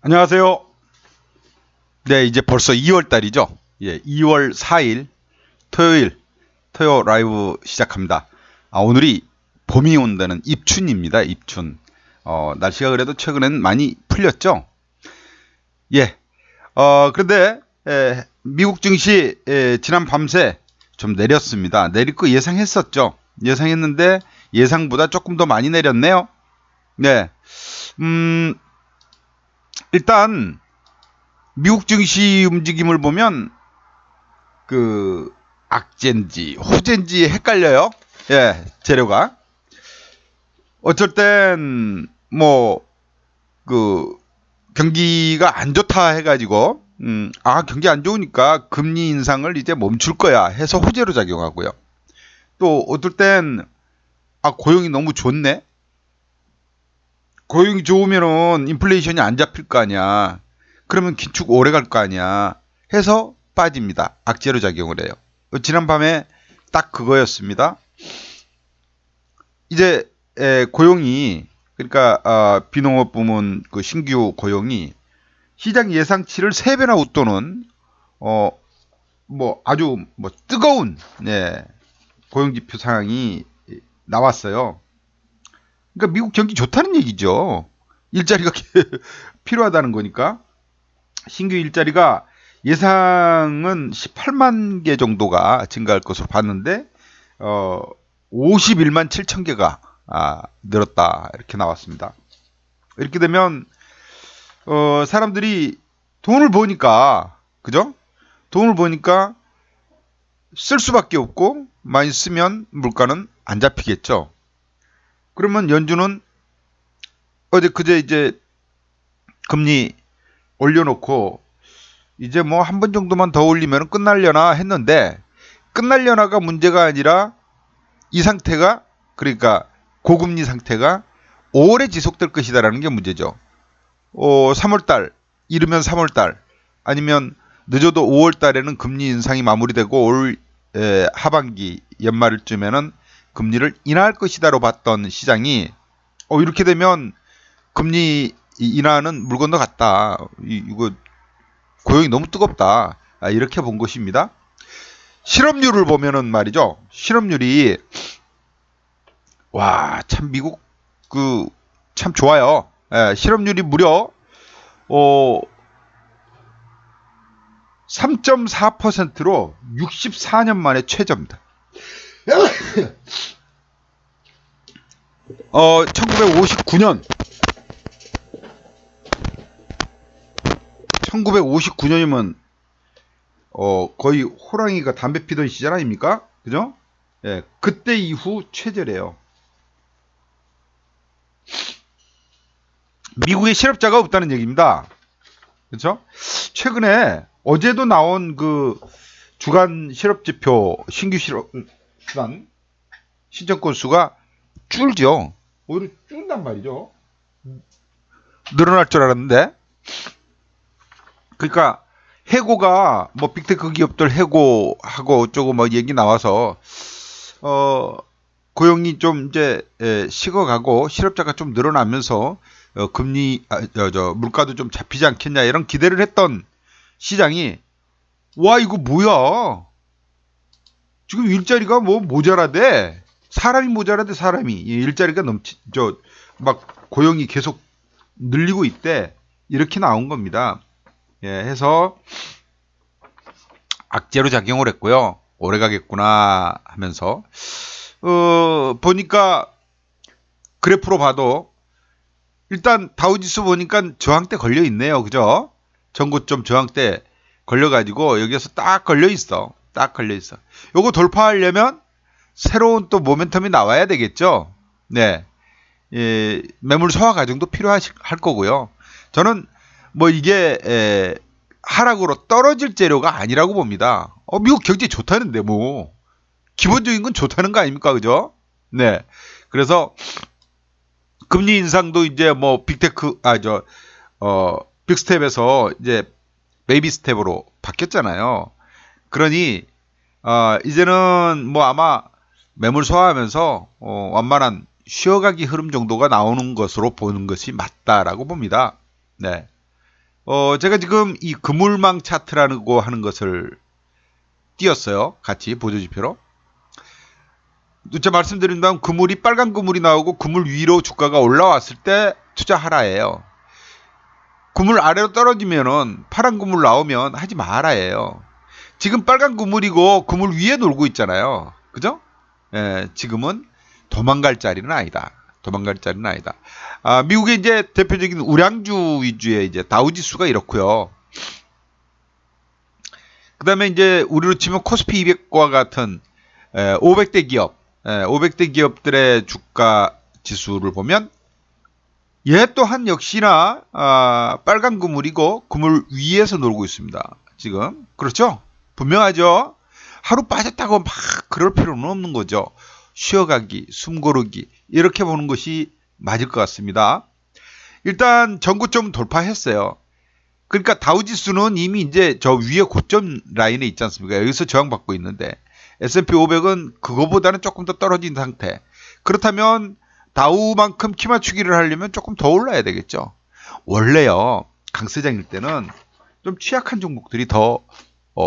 안녕하세요. 네, 이제 벌써 2월 달이죠. 예, 2월 4일 토요일 토요 라이브 시작합니다. 오늘이 봄이 온다는 입춘입니다. 입춘. 날씨가 그래도 최근엔 많이 풀렸죠. 예. 그런데 미국 증시 지난 밤새 좀 내렸습니다. 내릴 거 예상했었죠. 예상했는데 예상보다 조금 더 많이 내렸네요. 네. 일단 미국 증시 움직임을 보면 그 악재인지 호재인지 헷갈려요. 예, 재료가. 어쩔 땐 뭐 그 경기가 안 좋다 해가지고 경기 안 좋으니까 금리 인상을 이제 멈출 거야 해서 호재로 작용하고요. 또 어떨 땐 고용이 너무 좋네. 고용이 좋으면은 인플레이션이 안 잡힐 거 아니야. 그러면 긴축 오래 갈 거 아니야. 해서 빠집니다. 악재로 작용을 해요. 지난밤에 딱 그거였습니다. 이제 고용이 그러니까 비농업 부문 그 신규 고용이 시장 예상치를 3배나 웃도는 뭐 아주 뭐 뜨거운 고용지표 상황이 나왔어요. 그러니까 미국 경기 좋다는 얘기죠. 일자리가 필요하다는 거니까. 신규 일자리가 예상은 18만 개 정도가 증가할 것으로 봤는데 51만 7천 개가 늘었다 이렇게 나왔습니다. 이렇게 되면 사람들이 돈을 버니까 그죠? 돈을 버니까 쓸 수밖에 없고 많이 쓰면 물가는 안 잡히겠죠. 그러면 연준은 그제 이제 금리 올려놓고 이제 뭐 한 번 정도만 더 올리면 끝날려나 했는데 끝날려나가 문제가 아니라 이 상태가 그러니까 고금리 상태가 오래 지속될 것이다라는 게 문제죠. 3월달 이르면 3월달 아니면 늦어도 5월달에는 금리 인상이 마무리되고 올 하반기 연말쯤에는 금리를 인하할 것이다로 봤던 시장이 이렇게 되면 금리 인하는 물 건너갔다. 이거 고용이 너무 뜨겁다. 이렇게 본 것입니다. 실업률을 보면은 말이죠. 실업률이 참 미국 참 좋아요. 실업률이 무려 3.4%로 64년 만에 최저입니다. 1959년이면 거의 호랑이가 담배 피던 시절 아닙니까? 그죠? 예, 그때 이후 최저래요. 미국에 실업자가 없다는 얘기입니다. 그렇죠? 최근에 어제도 나온 그 주간 실업지표 신규 주간 신청 건수가 줄죠. 오히려 줄단 말이죠. 늘어날 줄 알았는데. 그러니까 해고가 뭐 빅테크 기업들 해고하고 어쩌고 뭐 얘기 나와서 고용이 좀 이제 식어가고 실업자가 좀 늘어나면서 금리 물가도 좀 잡히지 않겠냐 이런 기대를 했던 시장이 이거 뭐야? 지금 일자리가 뭐 모자라대. 사람이 모자라대 사람이 일자리가 막 고용이 계속 늘리고 있대. 이렇게 나온 겁니다. 예, 해서 악재로 작용을 했고요. 오래 가겠구나 하면서 보니까 그래프로 봐도 일단 다우지수 보니까 저항대 걸려 있네요. 그죠? 전고점 저항대 걸려가지고 여기에서 딱 걸려 있어. 요거 돌파하려면 새로운 또 모멘텀이 나와야 되겠죠. 네, 매물 소화 과정도 필요할 거고요. 저는 뭐 이게 하락으로 떨어질 재료가 아니라고 봅니다. 미국 경제 좋다는데 뭐 기본적인 건 좋다는 거 아닙니까? 그죠? 네. 그래서 금리 인상도 이제 뭐 빅스텝에서 이제 베이비 스텝으로 바뀌었잖아요. 그러니 이제는 뭐 아마 매물 소화하면서 완만한 쉬어가기 흐름 정도가 나오는 것으로 보는 것이 맞다라고 봅니다. 네. 제가 지금 이 그물망 차트라고 하는 것을 띄었어요. 같이 보조지표로. 제가 말씀드린 다음 그물이 빨간 그물이 나오고 그물 위로 주가가 올라왔을 때 투자하라예요. 그물 아래로 떨어지면은 파란 그물 나오면 하지 마라예요. 지금 빨간 그물이고 그물 위에 놀고 있잖아요. 그죠? 예, 지금은 도망갈 자리는 아니다. 도망갈 자리는 아니다. 미국의 이제 대표적인 우량주 위주의 이제 다우지수가 이렇고요. 그 다음에 이제 우리로 치면 코스피 200과 같은 500대 기업, 500대 기업들의 주가 지수를 보면 얘 또한 역시나 빨간 그물이고 그물 위에서 놀고 있습니다. 지금 그렇죠? 분명하죠? 하루 빠졌다고 막 그럴 필요는 없는 거죠. 쉬어가기, 숨고르기 이렇게 보는 것이 맞을 것 같습니다. 일단 전고점 돌파했어요. 그러니까 다우지수는 이미 이제 저 위에 고점 라인에 있지 않습니까? 여기서 저항받고 있는데 S&P 500은 그거보다는 조금 더 떨어진 상태. 그렇다면 다우만큼 키 맞추기를 하려면 조금 더 올라야 되겠죠. 원래요, 강세장일 때는 좀 취약한 종목들이 더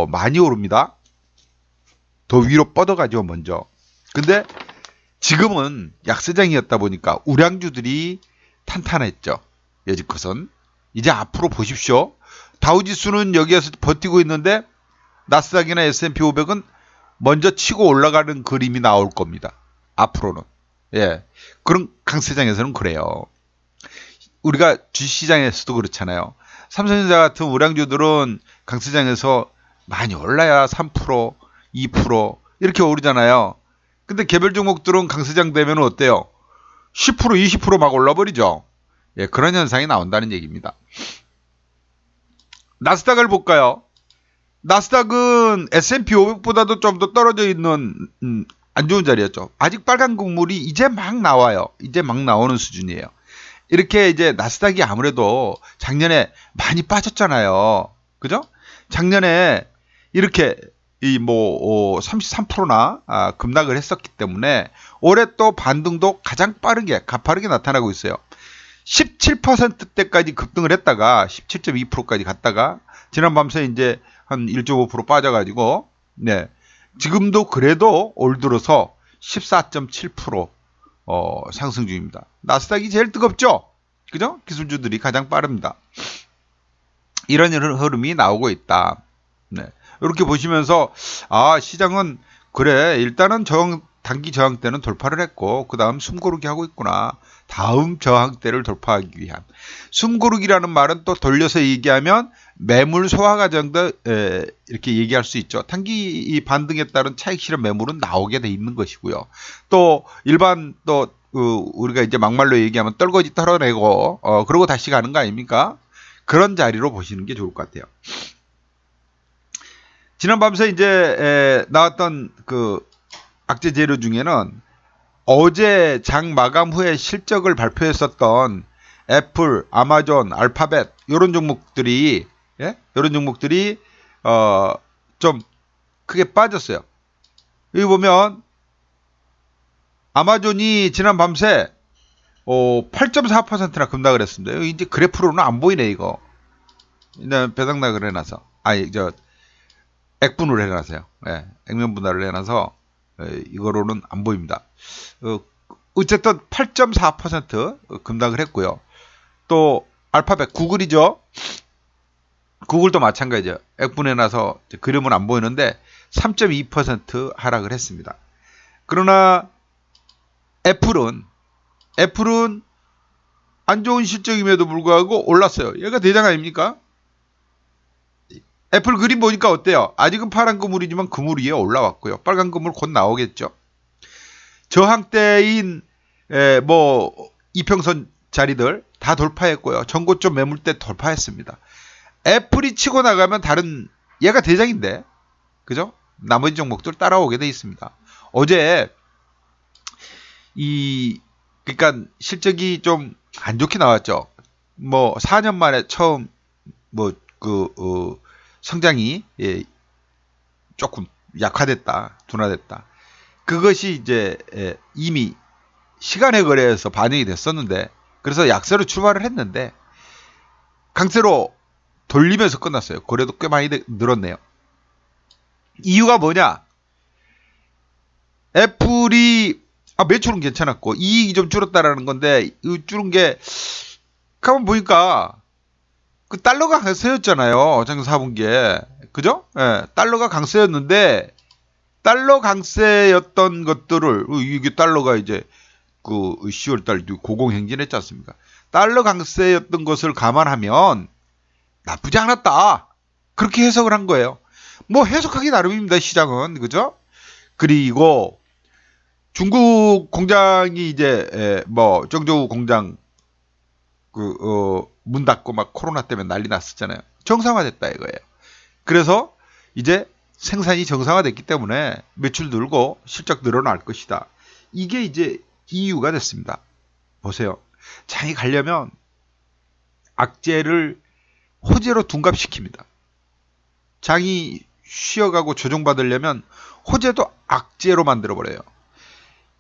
많이 오릅니다. 더 위로 뻗어가지고 먼저. 근데 지금은 약세장이었다 보니까 우량주들이 탄탄했죠. 여지껏은. 이제 앞으로 보십시오. 다우지수는 여기에서 버티고 있는데 나스닥이나 S&P 500은 먼저 치고 올라가는 그림이 나올 겁니다. 앞으로는. 예. 그런 강세장에서는 그래요. 우리가 주식시장에서도 그렇잖아요. 삼성전자 같은 우량주들은 강세장에서 많이 올라야 3%, 2% 이렇게 오르잖아요. 근데 개별 종목들은 강세장 되면 어때요? 10%, 20% 막 올라버리죠. 예, 그런 현상이 나온다는 얘기입니다. 나스닥을 볼까요? 나스닥은 S&P 500보다도 좀 더 떨어져 있는 안 좋은 자리였죠. 아직 빨간 국물이 이제 막 나와요. 이제 막 나오는 수준이에요. 이렇게 이제 나스닥이 아무래도 작년에 많이 빠졌잖아요. 그죠? 작년에 이렇게 이 뭐 33%나 급락을 했었기 때문에 올해 또 반등도 가장 빠르게 가파르게 나타나고 있어요. 17%대까지 급등을 했다가 17.2%까지 갔다가 지난 밤새 이제 한 1.5% 빠져가지고 네. 지금도 그래도 올 들어서 14.7% 상승 중입니다. 나스닥이 제일 뜨겁죠? 그죠? 기술주들이 가장 빠릅니다. 이런 흐름이 나오고 있다. 네. 이렇게 보시면서 시장은 그래 일단은 단기 저항대는 돌파를 했고 그 다음 숨고르기 하고 있구나. 다음 저항대를 돌파하기 위한 숨고르기라는 말은 또 돌려서 얘기하면 매물 소화 과정도 이렇게 얘기할 수 있죠. 단기 반등에 따른 차익 실현 매물은 나오게 돼 있는 것이고요. 또 일반 또 우리가 이제 막말로 얘기하면 떨거지 털어내고 그러고 다시 가는 거 아닙니까? 그런 자리로 보시는 게 좋을 것 같아요. 지난 밤새 이제 나왔던 그 악재 재료 중에는 어제 장 마감 후에 실적을 발표했었던 애플, 아마존, 알파벳 이런 종목들이 좀 크게 빠졌어요. 여기 보면 아마존이 지난 밤새 8.4%나 급락을 했습니다. 여기 이제 그래프로는 안 보이네 이거. 배당락을 해놔서 액분을 해놔서요. 예, 액면 분할을 해놔서 이거로는 안 보입니다. 어쨌든 8.4% 급락을 했고요. 또 알파벳 구글이죠. 구글도 마찬가지죠. 액분해놔서 그림은 안 보이는데 3.2% 하락을 했습니다. 그러나 애플은 안 좋은 실적임에도 불구하고 올랐어요. 얘가 대장 아닙니까? 애플 그림 보니까 어때요? 아직은 파란 그물이지만 그물 위에 올라왔고요. 빨간 그물 곧 나오겠죠. 저항대인 이평선 자리들 다 돌파했고요. 전고점 매물대 돌파했습니다. 애플이 치고 나가면 얘가 대장인데 그죠? 나머지 종목들 따라오게 돼 있습니다. 어제 그러니까 실적이 좀 안 좋게 나왔죠. 4년 만에 처음 성장이 조금 약화됐다, 둔화됐다. 그것이 이제 이미 시간에 걸려서 반영이 됐었는데, 그래서 약세로 출발을 했는데 강세로 돌리면서 끝났어요. 거래도 꽤 많이 늘었네요. 이유가 뭐냐? 애플이 매출은 괜찮았고 이익이 좀 줄었다라는 건데 이 줄은 게 가만 보니까 그 달러가 강세였잖아요. 작년 4분기에. 그죠? 예, 달러가 강세였는데 달러 강세였던 것들을 이게 달러가 이제 그 10월 달 고공행진했지 않습니까? 달러 강세였던 것을 감안하면 나쁘지 않았다. 그렇게 해석을 한 거예요. 뭐 해석하기 나름입니다. 시장은. 그죠? 그리고 중국 공장이 이제 뭐 정저우 공장 문 닫고 막 코로나 때문에 난리 났었잖아요. 정상화됐다 이거예요. 그래서 이제 생산이 정상화됐기 때문에 매출 늘고 실적 늘어날 것이다. 이게 이제 이유가 됐습니다. 보세요. 장이 가려면 악재를 호재로 둔갑시킵니다. 장이 쉬어가고 조정받으려면 호재도 악재로 만들어버려요.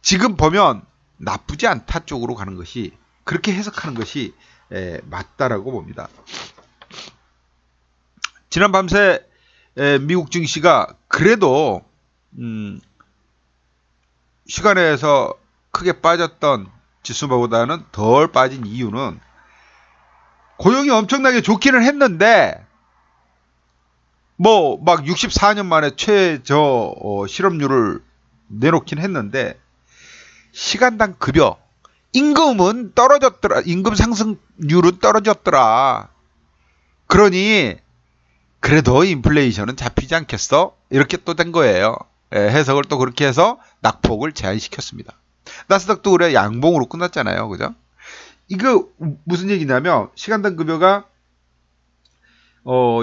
지금 보면 나쁘지 않다 쪽으로 가는 것이 그렇게 해석하는 것이 맞다라고 봅니다. 지난 밤새 미국 증시가 그래도 시간에서 크게 빠졌던 지수보다는 덜 빠진 이유는 고용이 엄청나게 좋기는 했는데 뭐 막 64년 만에 최저 실업률을 내놓긴 했는데 시간당 급여 임금은 떨어졌더라. 임금 상승률은 떨어졌더라. 그러니 그래도 인플레이션은 잡히지 않겠어? 이렇게 또 된 거예요. 해석을 또 그렇게 해서 낙폭을 제한시켰습니다. 나스닥도 그래 양봉으로 끝났잖아요. 그죠? 이거 무슨 얘기냐면 시간당 급여가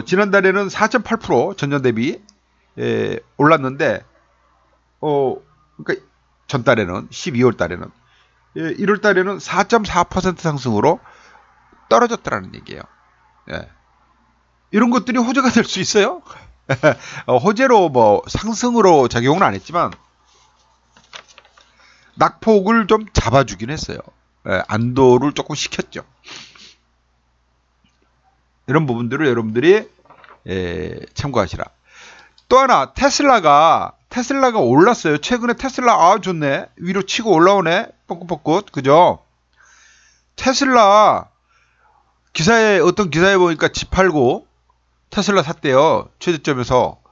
지난달에는 4.8% 전년 대비 올랐는데 그러니까 전달에는 12월 달에는 1월 달에는 4.4% 상승으로 떨어졌다라는 얘기예요. 예. 이런 것들이 호재가 될 수 있어요? 호재로 뭐 상승으로 작용은 안 했지만 낙폭을 좀 잡아주긴 했어요. 예, 안도를 조금 시켰죠. 이런 부분들을 여러분들이 참고하시라. 또 하나 테슬라가 올랐어요. 최근에 테슬라 좋네. 위로 치고 올라오네. 뻥긋뻥긋. 그죠? 테슬라 어떤 기사에 보니까 집 팔고 테슬라 샀대요. 최저점에서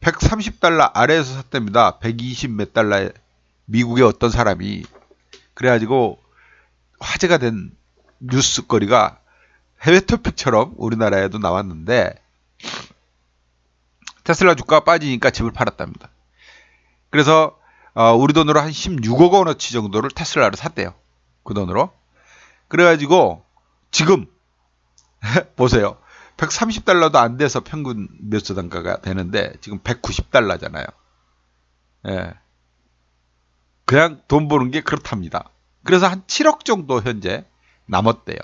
130달러 아래에서 샀답니다. 120 몇 달러에 미국의 어떤 사람이. 그래가지고 화제가 된 뉴스거리가 해외 토픽처럼 우리나라에도 나왔는데 테슬라 주가가 빠지니까 집을 팔았답니다. 그래서 우리 돈으로 한 16억 원어치 정도를 테슬라를 샀대요. 그 돈으로. 그래가지고 지금 보세요. 130달러도 안 돼서 평균 매수 단가가 되는데 지금 190달러잖아요. 예. 그냥 돈 버는 게 그렇답니다. 그래서 한 7억 정도 현재 남았대요.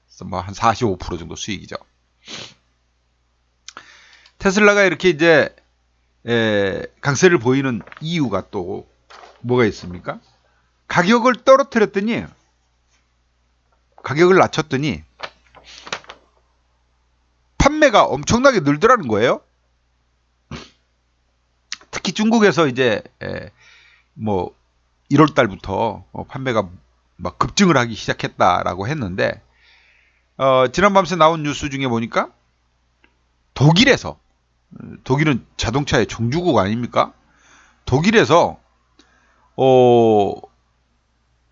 그래서 뭐 한 45% 정도 수익이죠. 테슬라가 이렇게 이제 강세를 보이는 이유가 또 뭐가 있습니까? 가격을 낮췄더니 판매가 엄청나게 늘더라는 거예요. 특히 중국에서 이제 뭐 1월 달부터 판매가 막 급증을 하기 시작했다라고 했는데 지난 밤새 나온 뉴스 중에 보니까 독일은 자동차의 종주국 아닙니까? 독일에서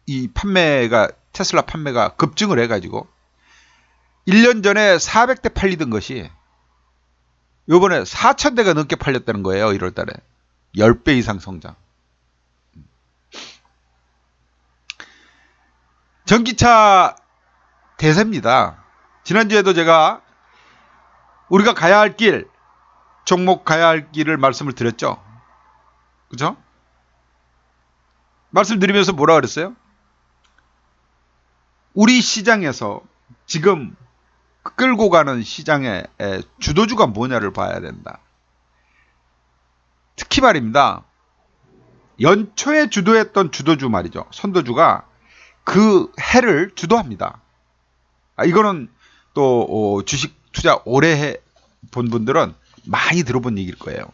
이 테슬라 판매가 급증을 해가지고 1년 전에 400대 팔리던 것이 요번에 4,000대가 넘게 팔렸다는 거예요. 1월 달에 10배 이상 성장. 전기차 대세입니다. 지난주에도 제가 우리가 가야 할 길, 종목 가야 할 길을 말씀을 드렸죠. 그죠? 말씀드리면서 뭐라 그랬어요? 우리 시장에서 지금 끌고 가는 시장의 주도주가 뭐냐를 봐야 된다. 특히 말입니다. 연초에 주도했던 주도주 말이죠. 선도주가 그 해를 주도합니다. 이거는 또 주식 투자 오래 해본 분들은 많이 들어본 얘기일 거예요.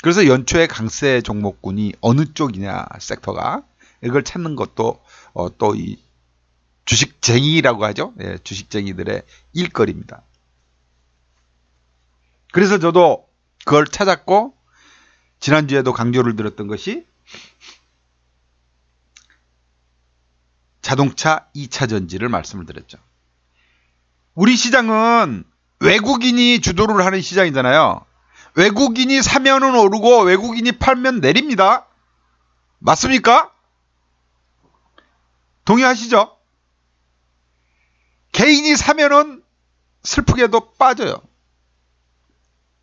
그래서 연초에 강세 종목군이 어느 쪽이냐 섹터가 이걸 찾는 것도 또 이 주식쟁이라고 하죠. 예, 주식쟁이들의 일거리입니다. 그래서 저도 그걸 찾았고 지난주에도 강조를 드렸던 것이 자동차 2차 전지를 말씀을 드렸죠. 우리 시장은 외국인이 주도를 하는 시장이잖아요. 외국인이 사면은 오르고 외국인이 팔면 내립니다. 맞습니까? 동의하시죠? 개인이 사면은 슬프게도 빠져요.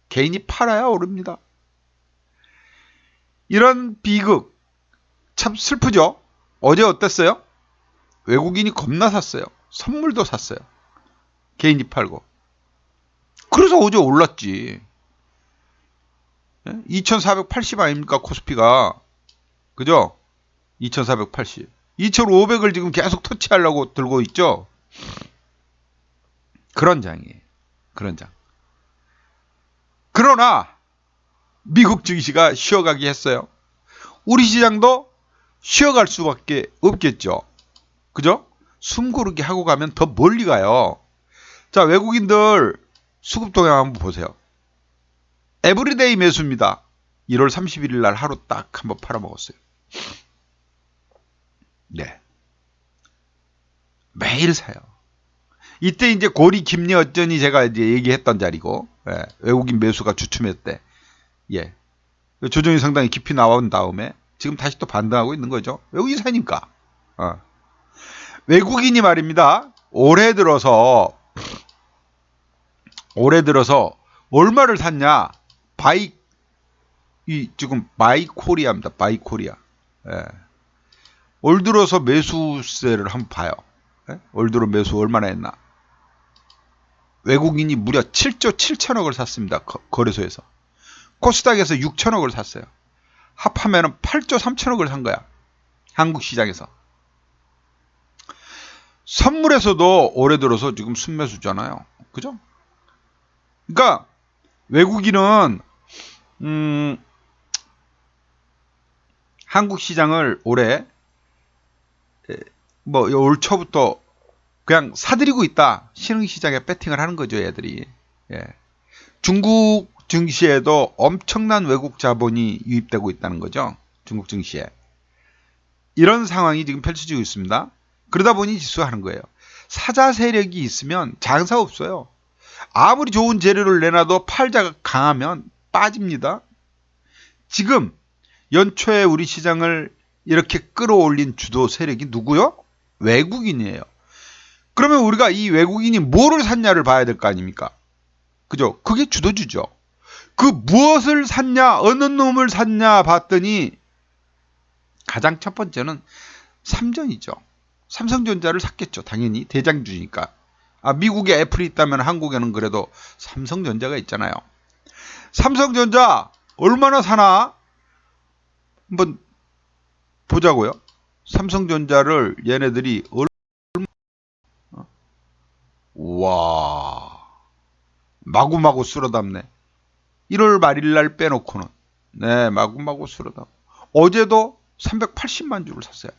개인이 팔아야 오릅니다. 이런 비극 참 슬프죠? 어제 어땠어요? 외국인이 겁나 샀어요. 선물도 샀어요. 개인이 팔고. 그래서 어제 올랐지. 2480 아닙니까? 코스피가. 그죠? 2480. 2500을 지금 계속 터치하려고 들고 있죠? 그런 장이에요. 그런 장. 그러나 미국 증시가 쉬어가게 했어요. 우리 시장도 쉬어갈 수밖에 없겠죠. 그죠? 숨 고르게 하고 가면 더 멀리 가요. 자, 외국인들 수급 동향 한번 보세요. 에브리데이 매수입니다. 1월 31일 날 하루 딱 한번 팔아먹었어요. 네. 매일 사요. 이때 이제 고리 김리 어쩌니 제가 이제 얘기했던 자리고, 예, 외국인 매수가 주춤했대. 예. 조정이 상당히 깊이 나온 다음에 지금 다시 또 반등하고 있는 거죠. 외국인 사니까. 외국인이 말입니다. 올해 들어서 얼마를 샀냐? 지금 바이 코리아입니다. 바이 코리아. 예. 올 들어서 매수세를 한번 봐요. 예? 올 들어 매수 얼마나 했나? 외국인이 무려 7조 7천억을 샀습니다. 거래소에서. 코스닥에서 6천억을 샀어요. 합하면 8조 3천억을 산 거야. 한국 시장에서. 선물에서도 올해 들어서 지금 순매수잖아요. 그죠? 그러니까 외국인은 한국 시장을 올해 올 초부터 그냥 사들이고 있다. 신흥시장에 배팅을 하는 거죠, 애들이. 예. 중국 증시에도 엄청난 외국 자본이 유입되고 있다는 거죠. 중국 증시에. 이런 상황이 지금 펼쳐지고 있습니다. 그러다 보니 지수가 하는 거예요. 사자 세력이 있으면 장사 없어요. 아무리 좋은 재료를 내놔도 팔자가 강하면 빠집니다. 지금 연초에 우리 시장을 이렇게 끌어올린 주도 세력이 누구요? 외국인이에요. 그러면 우리가 이 외국인이 뭐를 샀냐를 봐야 될 거 아닙니까? 그죠? 그게 주도주죠. 그 무엇을 샀냐, 어느 놈을 샀냐 봤더니 가장 첫 번째는 삼전이죠. 삼성전자를 샀겠죠. 당연히 대장주니까. 미국에 애플이 있다면 한국에는 그래도 삼성전자가 있잖아요. 삼성전자 얼마나 사나? 한번 보자고요. 삼성전자를 얘네들이 와, 마구마구 쓸어담네. 1월 말일 날 빼놓고는. 네, 마구마구 쓸어담. 어제도 380만 주를 샀어요.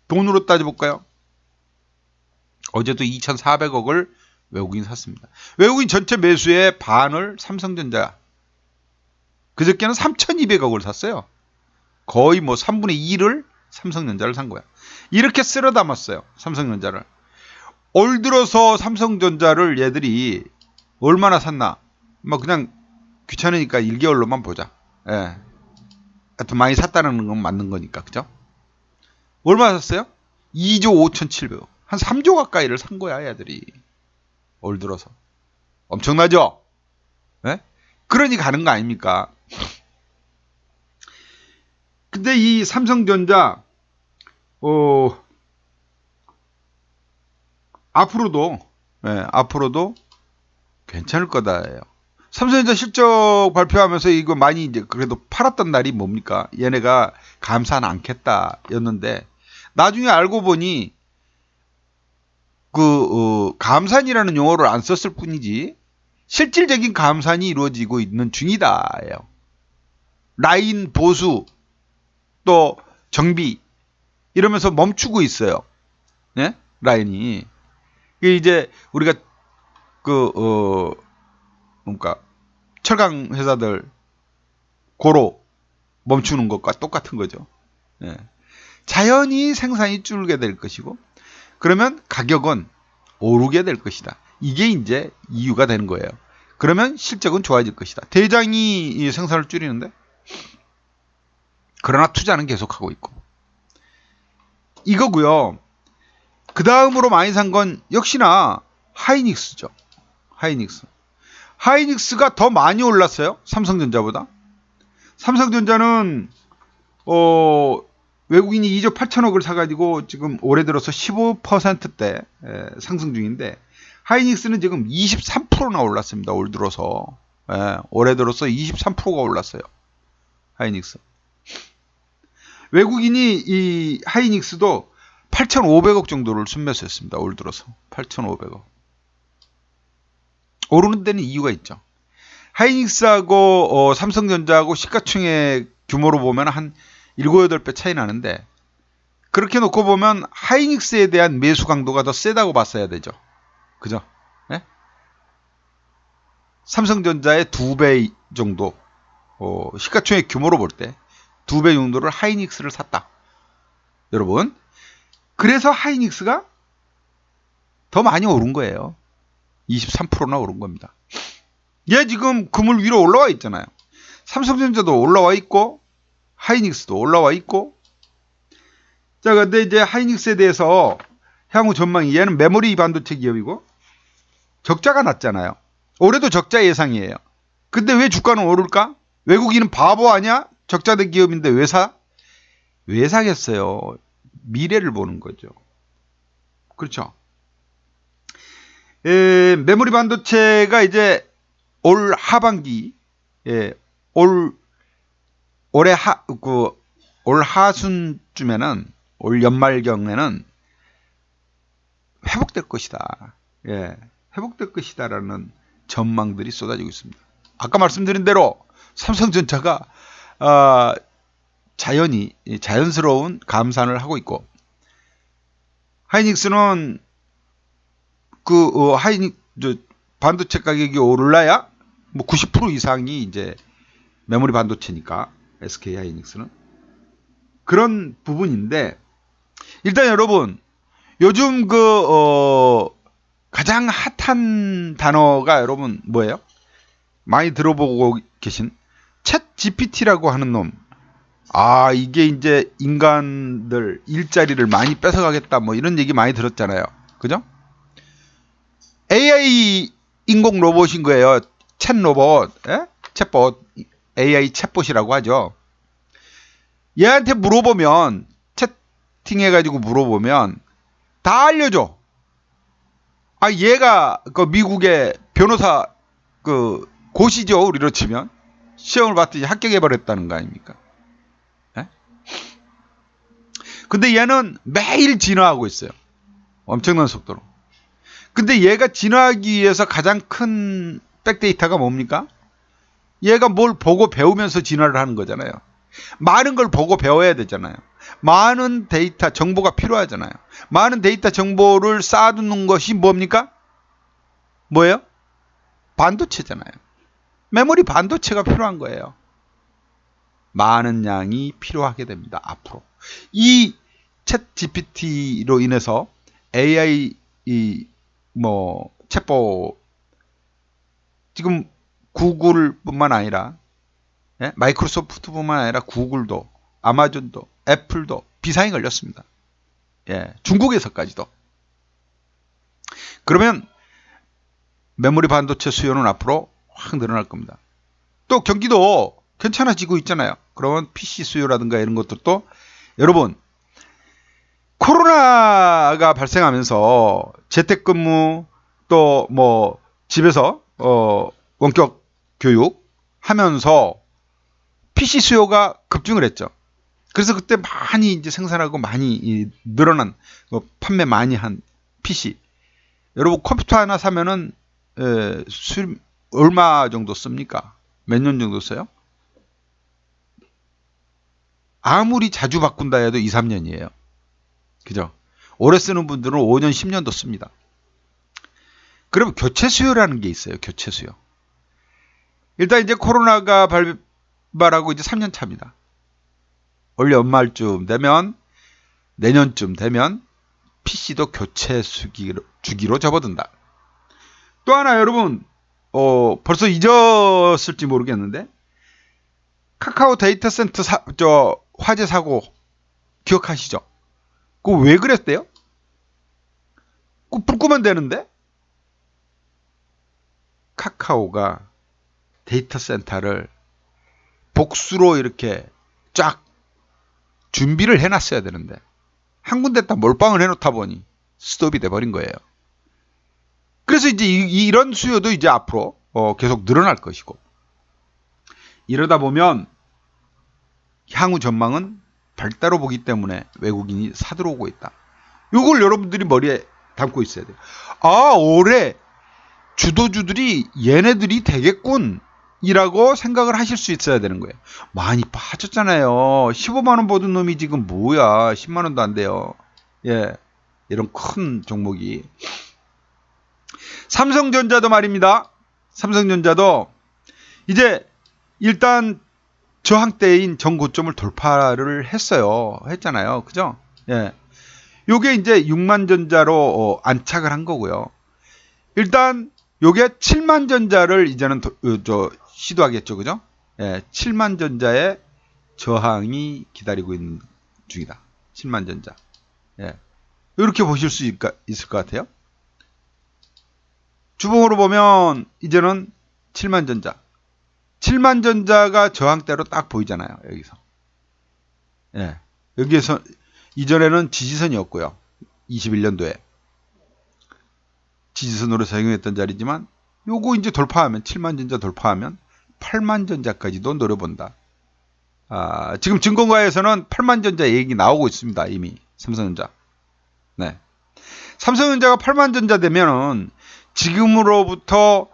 돈으로 따져볼까요? 어제도 2,400억을 외국인 샀습니다. 외국인 전체 매수의 반을 삼성전자. 그저께는 3,200억을 샀어요. 거의 3분의 1을 삼성전자를 산 거야. 이렇게 쓸어 담았어요. 삼성전자를. 올 들어서 삼성전자를 얘들이 얼마나 샀나? 그냥 귀찮으니까 1개월로만 보자. 예. 하여튼 많이 샀다는 건 맞는 거니까. 그죠? 얼마 샀어요? 2조 5,700억. 한 3조 가까이를 산 거야, 얘들이. 올 들어서. 엄청나죠? 예? 그러니 가는 거 아닙니까? 근데 이 삼성전자, 앞으로도 괜찮을 거다예요. 삼성전자 실적 발표하면서 이거 많이 이제 그래도 팔았던 날이 뭡니까? 얘네가 감사는 않겠다였는데, 나중에 알고 보니, 감산이라는 용어를 안 썼을 뿐이지, 실질적인 감산이 이루어지고 있는 중이다예요. 라인 보수 또 정비 이러면서 멈추고 있어요. 네? 라인이. 이게 이제 우리가 그러니까 철강 회사들 고로 멈추는 것과 똑같은 거죠. 예. 자연히 생산이 줄게 될 것이고 그러면 가격은 오르게 될 것이다. 이게 이제 이유가 되는 거예요. 그러면 실적은 좋아질 것이다. 대장이 이 생산을 줄이는데 그러나 투자는 계속하고 있고 이거고요. 그 다음으로 많이 산 건 역시나 하이닉스죠. 하이닉스가 더 많이 올랐어요. 삼성전자보다. 삼성전자는 외국인이 2조 8천억을 사가지고 지금 올해 들어서 15%대 상승 중인데 하이닉스는 지금 23%나 올랐습니다. 올 들어서. 올해 들어서 23%가 올랐어요. 하이닉스. 외국인이 이 하이닉스도 8,500억 정도를 순매수했습니다. 올 들어서. 8,500억. 오르는 데는 이유가 있죠. 하이닉스하고 삼성전자하고 시가총액 규모로 보면 한 7, 8배 차이 나는데 그렇게 놓고 보면 하이닉스에 대한 매수 강도가 더 세다고 봤어야 되죠. 그죠? 네? 삼성전자의 2배 정도 시가총액 규모로 볼 때 2배 정도를 하이닉스를 샀다. 여러분 그래서 하이닉스가 더 많이 오른 거예요. 23%나 오른 겁니다. 얘 지금 그물 위로 올라와 있잖아요. 삼성전자도 올라와 있고 하이닉스도 올라와 있고 자 근데 이제 하이닉스에 대해서 향후 전망이 얘는 메모리 반도체 기업이고 적자가 났잖아요. 올해도 적자 예상이에요. 근데 왜 주가는 오를까? 외국인은 바보 아니야? 적자된 기업인데 왜 사? 왜 사겠어요? 미래를 보는 거죠. 그렇죠. 메모리 반도체가 이제 올 하반기, 올해 올 하순쯤에는, 올 연말경에는 회복될 것이다. 회복될 것이다라는 전망들이 쏟아지고 있습니다. 아까 말씀드린 대로 삼성전자가 자연스러운 감산을 하고 있고 하이닉스는 반도체 가격이 오를라야 뭐 90% 이상이 이제 메모리 반도체니까 SK 하이닉스는 그런 부분인데 일단 여러분 요즘 가장 핫한 단어가 여러분 뭐예요? 많이 들어보고 계신 챗 GPT라고 하는 놈. 이게 이제 인간들 일자리를 많이 뺏어가겠다 뭐 이런 얘기 많이 들었잖아요. 그죠? AI 인공 로봇인 거예요. 챗 로봇, 챗봇, AI 챗봇이라고 하죠. 얘한테 물어보면 채팅해가지고 물어보면 다 알려줘. 얘가 그 미국의 변호사 고시죠. 우리로 치면 시험을 봤더니 합격해버렸다는 거 아닙니까? 근데 얘는 매일 진화하고 있어요. 엄청난 속도로. 근데 얘가 진화하기 위해서 가장 큰 백데이터가 뭡니까? 얘가 뭘 보고 배우면서 진화를 하는 거잖아요. 많은 걸 보고 배워야 되잖아요. 많은 데이터, 정보가 필요하잖아요. 많은 데이터 정보를 쌓아두는 것이 뭡니까? 뭐예요? 반도체잖아요. 메모리 반도체가 필요한 거예요. 많은 양이 필요하게 됩니다. 앞으로. 이 챗 GPT로 인해서 AI 챗봇 지금 구글뿐만 아니라 마이크로소프트뿐만 아니라 구글도 아마존도 애플도 비상이 걸렸습니다. 중국에서까지도. 그러면 메모리 반도체 수요는 앞으로 확 늘어날 겁니다. 또 경기도 괜찮아지고 있잖아요. 그러면 PC 수요라든가 이런 것들도 여러분 코로나가 발생하면서 재택근무 또 뭐 집에서 원격 교육 하면서 PC 수요가 급증을 했죠. 그래서 그때 많이 이제 생산하고 많이 늘어난 판매 많이 한 PC. 여러분 컴퓨터 하나 사면은 얼마 정도 씁니까? 몇 년 정도 써요? 아무리 자주 바꾼다 해도 2, 3년이에요. 그죠? 오래 쓰는 분들은 5년, 10년도 씁니다. 그럼 교체 수요라는 게 있어요. 교체 수요. 일단 이제 코로나가 발발하고 이제 3년 차입니다. 올 연말쯤 되면, 내년쯤 되면 PC도 교체 주기로 접어든다. 또 하나 여러분, 벌써 잊었을지 모르겠는데, 카카오 데이터 센터 화재 사고 기억하시죠? 그거 왜 그랬대요? 불 끄면 되는데? 카카오가 데이터 센터를 복수로 이렇게 쫙 준비를 해놨어야 되는데, 한 군데 딱 몰빵을 해놓다 보니 스톱이 돼버린 거예요. 그래서 이제 이런 수요도 이제 앞으로 계속 늘어날 것이고, 이러다 보면 향후 전망은 별따로 보기 때문에 외국인이 사들어오고 있다. 이걸 여러분들이 머리에 담고 있어야 돼요. 아, 올해 주도주들이 얘네들이 되겠군 이라고 생각을 하실 수 있어야 되는 거예요. 많이 빠졌잖아요. 15만원 버는 놈이 지금 뭐야, 10만원도 안 돼요. 예, 이런 큰 종목이. 삼성전자도 말입니다. 삼성전자도 이제 일단 저항대인 전고점을 돌파를 했잖아요. 그죠? 예. 요게 이제 6만 전자로 안착을 한 거고요. 일단 요게 7만 전자를 이제는 시도하겠죠. 그죠? 예. 7만 전자의 저항이 기다리고 있는 중이다. 7만 전자. 예. 이렇게 보실 수 있을 것 같아요. 주봉으로 보면 이제는 7만 전자. 7만 전자가 저항대로 딱 보이잖아요. 여기서. 예. 여기에서 이전에는 지지선이었고요. 21년도에. 지지선으로 사용했던 자리지만 요거 이제 돌파하면 7만 전자 돌파하면 8만 전자까지도 노려본다. 지금 증권가에서는 8만 전자 얘기 나오고 있습니다. 이미 삼성전자. 네. 삼성전자가 8만 전자 되면은 지금으로부터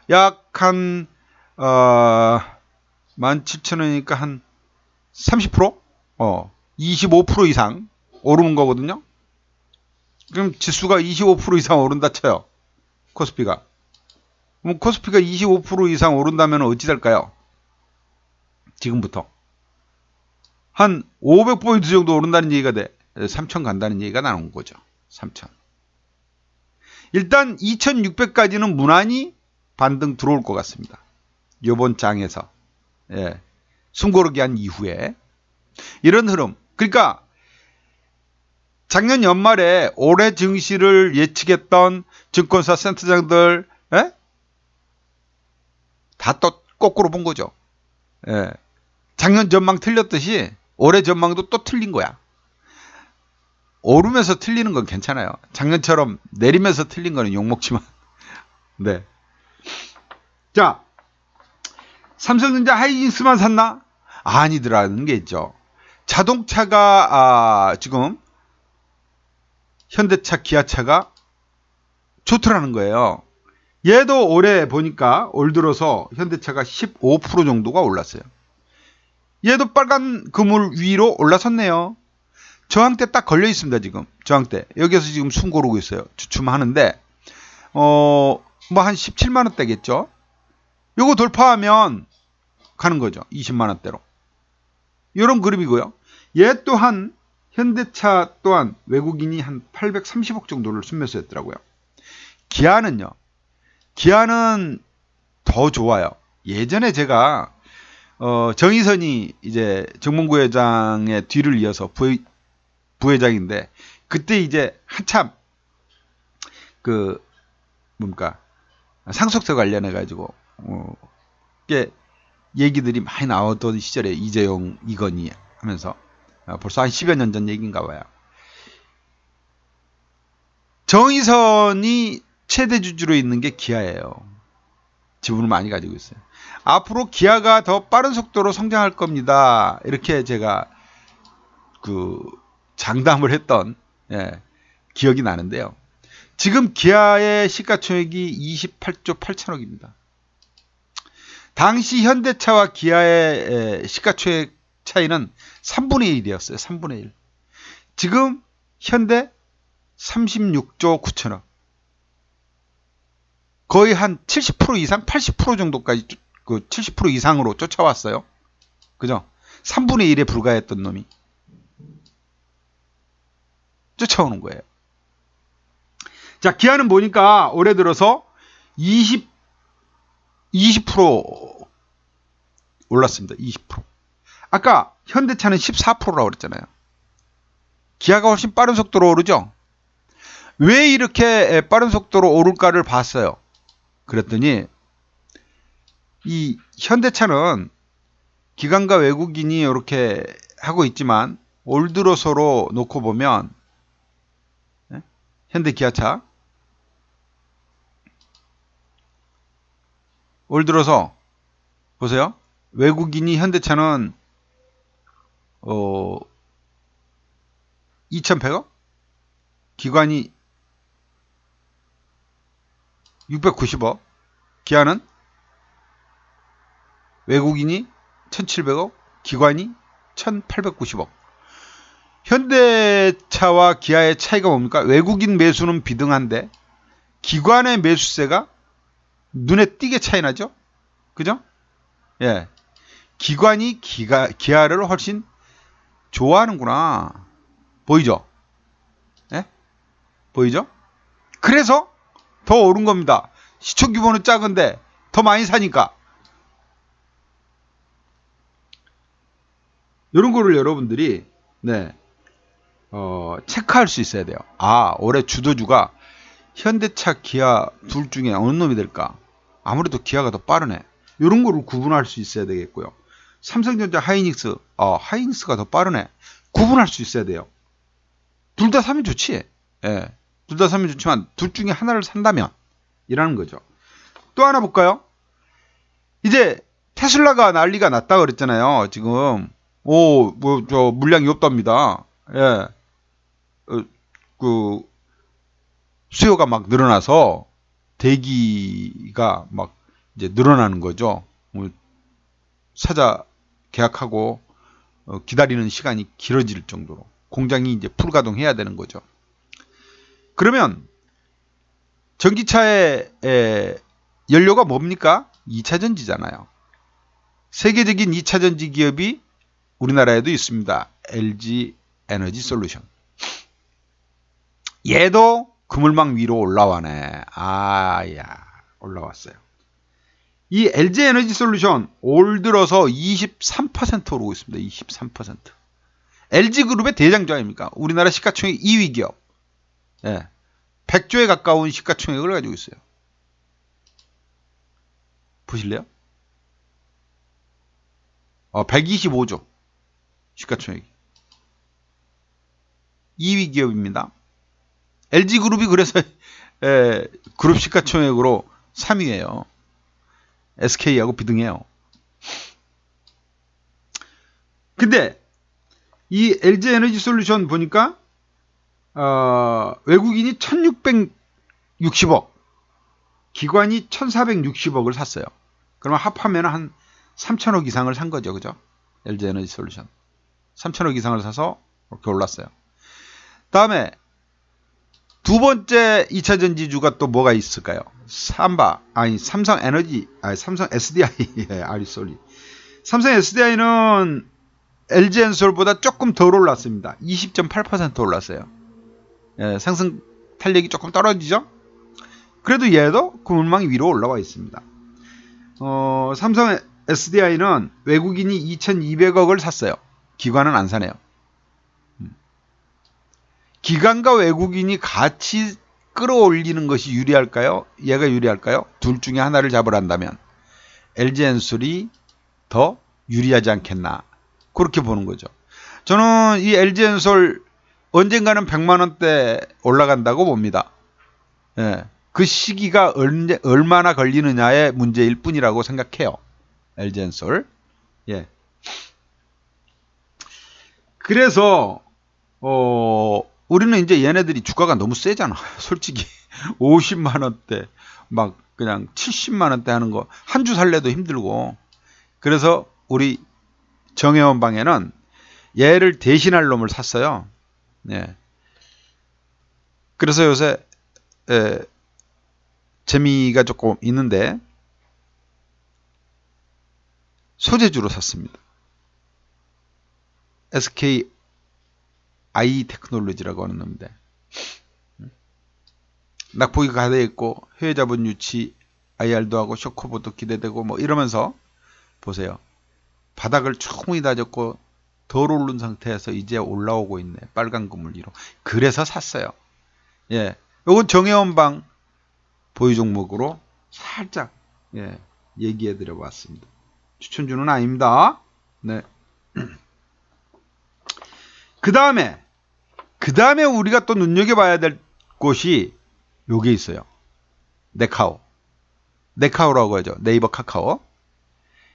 약 한 17,000원이니까 한 30%? 25% 이상 오르는 거거든요. 그럼 지수가 25% 이상 오른다 쳐요. 코스피가. 그럼 코스피가 25% 이상 오른다면 어찌 될까요? 지금부터. 한 500포인트 정도 오른다는 얘기가 돼. 3,000 간다는 얘기가 나오는 거죠. 3,000. 일단 2,600까지는 무난히 반등 들어올 것 같습니다. 요번 장에서. 예. 숨고르기 한 이후에. 이런 흐름. 그러니까 작년 연말에 올해 증시를 예측했던 증권사 센터장들 다 또 거꾸로 본 거죠. 예. 작년 전망 틀렸듯이 올해 전망도 또 틀린 거야. 오르면서 틀리는 건 괜찮아요. 작년처럼 내리면서 틀린 거는 욕먹지만. 네. 자, 삼성전자 하이닉스만 샀나? 아니더라는 게 있죠. 자동차가 지금 현대차, 기아차가 좋더라는 거예요. 얘도 올해 보니까 올 들어서 현대차가 15% 정도가 올랐어요. 얘도 빨간 그물 위로 올라섰네요. 저항대 딱 걸려 있습니다. 지금 저항대 여기에서 지금 숨 고르고 있어요. 주춤하는데 뭐 한 17만 원대겠죠. 요거 돌파하면 가는 거죠. 20만 원대로. 이런 그림이고요. 얘 또한 현대차 또한 외국인이 한 830억 정도를 순매수했더라고요. 기아는요. 기아는 더 좋아요. 예전에 제가 정의선이 이제 정몽구 회장의 뒤를 이어서 부회장인데 그때 이제 한참 그 뭡니까 상속세 관련해 가지고 꽤 얘기들이 많이 나왔던 시절에 이재용, 이건희 하면서 벌써 한 10여 년 전 얘기인가 봐요. 정의선이 최대 주주로 있는 게 기아예요. 지분을 많이 가지고 있어요. 앞으로 기아가 더 빠른 속도로 성장할 겁니다. 이렇게 제가 그 장담을 했던 기억이 나는데요. 지금 기아의 시가총액이 28조 8천억입니다. 당시 현대차와 기아의 시가총액 차이는 3분의 1이었어요. 3분의 1. 지금 현대 36조 9천억. 거의 한 70% 이상, 80% 정도까지, 70% 이상으로 쫓아왔어요. 그죠? 3분의 1에 불과했던 놈이 쫓아오는 거예요. 자, 기아는 보니까 올해 들어서 20% 올랐습니다. 20%. 아까 현대차는 14%라고 그랬잖아요. 기아가 훨씬 빠른 속도로 오르죠? 왜 이렇게 빠른 속도로 오를까를 봤어요. 그랬더니 이 현대차는 기관과 외국인이 이렇게 하고 있지만 올 들어서로 놓고 보면 현대 기아차 올 들어서 보세요. 외국인이 현대차는 2,100억? 기관이 690억? 기아는 외국인이 1,700억? 기관이 1,890억. 현대차와 기아의 차이가 뭡니까? 외국인 매수는 비등한데 기관의 매수세가 눈에 띄게 차이 나죠? 그죠? 예. 기관이 기아를 훨씬 좋아하는구나. 보이죠? 예? 보이죠? 그래서 더 오른 겁니다. 시총 규모는 작은데 더 많이 사니까. 이런 거를 여러분들이 체크할 수 있어야 돼요. 아, 올해 주도주가 현대차, 기아 둘 중에 어느 놈이 될까? 아무래도 기아가 더 빠르네. 이런 거를 구분할 수 있어야 되겠고요. 삼성전자, 하이닉스, 하이닉스가 더 빠르네. 구분할 수 있어야 돼요. 둘 다 사면 좋지. 예. 둘 다 사면 좋지만 둘 중에 하나를 산다면 이라는 거죠. 또 하나 볼까요? 이제 테슬라가 난리가 났다 그랬잖아요. 지금 물량이 없답니다. 예. 수요가 막 늘어나서 대기가 막 이제 늘어나는 거죠. 사자 계약하고 기다리는 시간이 길어질 정도로 공장이 이제 풀가동해야 되는 거죠. 그러면 전기차의 연료가 뭡니까? 2차전지잖아요. 세계적인 2차전지 기업이 우리나라에도 있습니다. LG 에너지 솔루션. 얘도 그물망 위로 올라와네. 올라왔어요. 이 LG 에너지 솔루션 올 들어서 23% 오르고 있습니다. 23%. LG그룹의 대장주 아닙니까? 우리나라 시가총액 2위 기업. 예. 100조에 가까운 시가총액을 가지고 있어요. 보실래요? 125조 시가총액. 2위 기업입니다. LG그룹이 그래서 그룹 시가총액으로 3위예요. SK하고 비등해요. 근데 이 LG 에너지 솔루션 보니까 외국인이 1,660억, 기관이 1,460억을 샀어요. 그러면 합하면 한 3,000억 이상을 산 거죠. 그죠? LG 에너지 솔루션. 3,000억 이상을 사서 이렇게 올랐어요. 다음에 두 번째 2차 전지주가 또 뭐가 있을까요? 삼성 SDI, 아리솔리. 삼성 SDI는 LG엔솔보다 조금 덜 올랐습니다. 20.8% 올랐어요. 예, 상승 탄력이 조금 떨어지죠? 그래도 얘도 그물망 위로 올라와 있습니다. 삼성 SDI는 외국인이 2,200억을 샀어요. 기관은 안 사네요. 기관과 외국인이 같이 끌어올리는 것이 유리할까요? 얘가 유리할까요? 둘 중에 하나를 잡으란다면 LG엔솔이 더 유리하지 않겠나, 그렇게 보는 거죠. 저는 이 LG엔솔 언젠가는 100만원대 올라간다고 봅니다. 예, 그 시기가 얼마나 걸리느냐의 문제일 뿐이라고 생각해요. LG엔솔. 예. 그래서 우리는 이제 얘네들이 주가가 너무 세잖아. 솔직히 50만 원대, 막 그냥 70만 원대 하는 거 한 주 살래도 힘들고. 그래서 우리 정혜원 방에는 얘를 대신할 놈을 샀어요. 예. 그래서 요새 재미가 조금 있는데 소재주로 샀습니다. SK I 테크놀로지라고 하는 놈인데 낙폭이 가되어 있고 해외 자본 유치 IR도 하고 쇼커보도 기대되고 뭐 이러면서 보세요. 바닥을 충분히 다졌고 덜 오른 상태에서 이제 올라오고 있네. 빨간 그물리로. 그래서 샀어요. 예, 요건 정혜원방 보유 종목으로 살짝 얘기해 드려 봤습니다. 추천주는 아닙니다. 네. 그 다음에 우리가 또 눈여겨봐야 될 곳이 요게 있어요. 네카오라고 하죠. 네이버 카카오.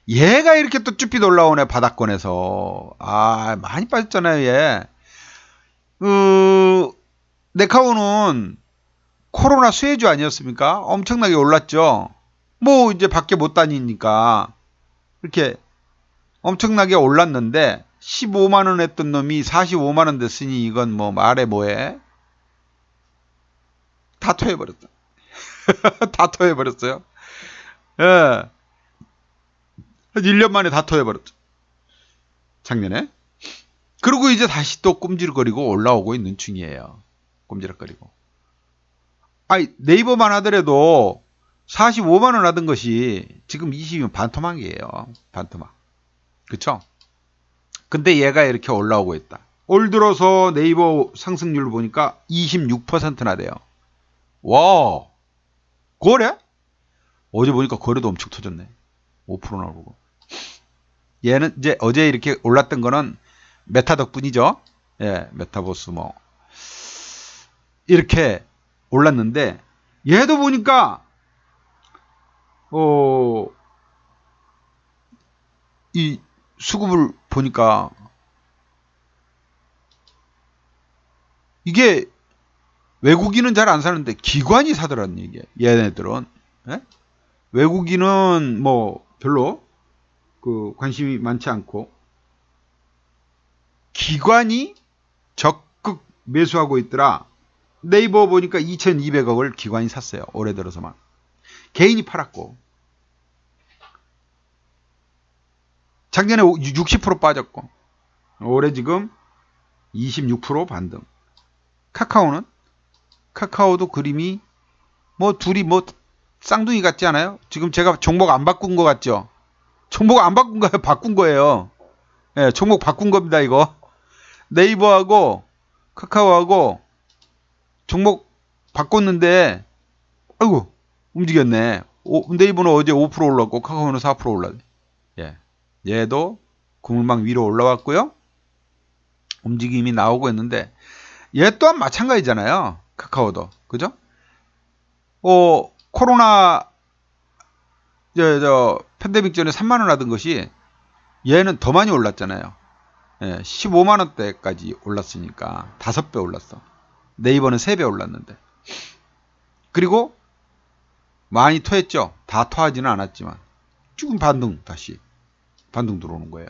얘가 이렇게 또 쭈삣 올라오네. 바닥권에서. 많이 빠졌잖아요, 얘. 네카오는 코로나 수혜주 아니었습니까? 엄청나게 올랐죠. 뭐 이제 밖에 못 다니니까 이렇게 엄청나게 올랐는데 15만원 했던 놈이 45만원 됐으니 이건 뭐 말해 뭐해. 다 토해버렸다. 다 토해버렸어요. 예. 한 1년 만에 다 토해버렸죠. 작년에. 그리고 이제 다시 또 꼼지락거리고 올라오고 있는 중이에요. 꼼지락거리고. 네이버만 하더라도 45만원 하던 것이 지금 20이면 반토막이에요. 반토막. 그쵸? 근데 얘가 이렇게 올라오고 있다. 올 들어서 네이버 상승률 보니까 26%나 돼요. 와, 거래? 어제 보니까 거래도 엄청 터졌네. 5%나 오르고. 얘는 이제 어제 이렇게 올랐던 거는 메타 덕분이죠. 예, 메타버스 뭐 이렇게 올랐는데 얘도 보니까 이 수급을 보니까 이게 외국인은 잘 안 사는데 기관이 사더라는 얘기야. 얘네들은. 예? 외국인은 뭐 별로 그 관심이 많지 않고 기관이 적극 매수하고 있더라. 네이버 보니까 2200억을 기관이 샀어요. 올해 들어서만. 개인이 팔았고. 작년에 60% 빠졌고. 올해 지금 26% 반등. 카카오도 그림이 뭐 둘이 뭐 쌍둥이 같지 않아요? 지금 제가 종목 안 바꾼 거 같죠? 종목 안 바꾼 거예요? 바꾼 거예요. 예, 종목 바꾼 겁니다, 이거. 네이버하고 카카오하고 종목 바꿨는데, 아이고, 움직였네. 네이버는 어제 5% 올랐고, 카카오는 4% 올랐네. 예. 얘도 구물망 위로 올라왔고요. 움직임이 나오고 있는데, 얘 또한 마찬가지잖아요. 카카오도. 그죠? 코로나, 팬데믹 전에 3만원 하던 것이 얘는 더 많이 올랐잖아요. 예, 15만원대까지 올랐으니까 5배 올랐어. 네이버는 3배 올랐는데. 그리고 많이 토했죠. 다 토하지는 않았지만. 조금 다시 반등 들어오는 거예요.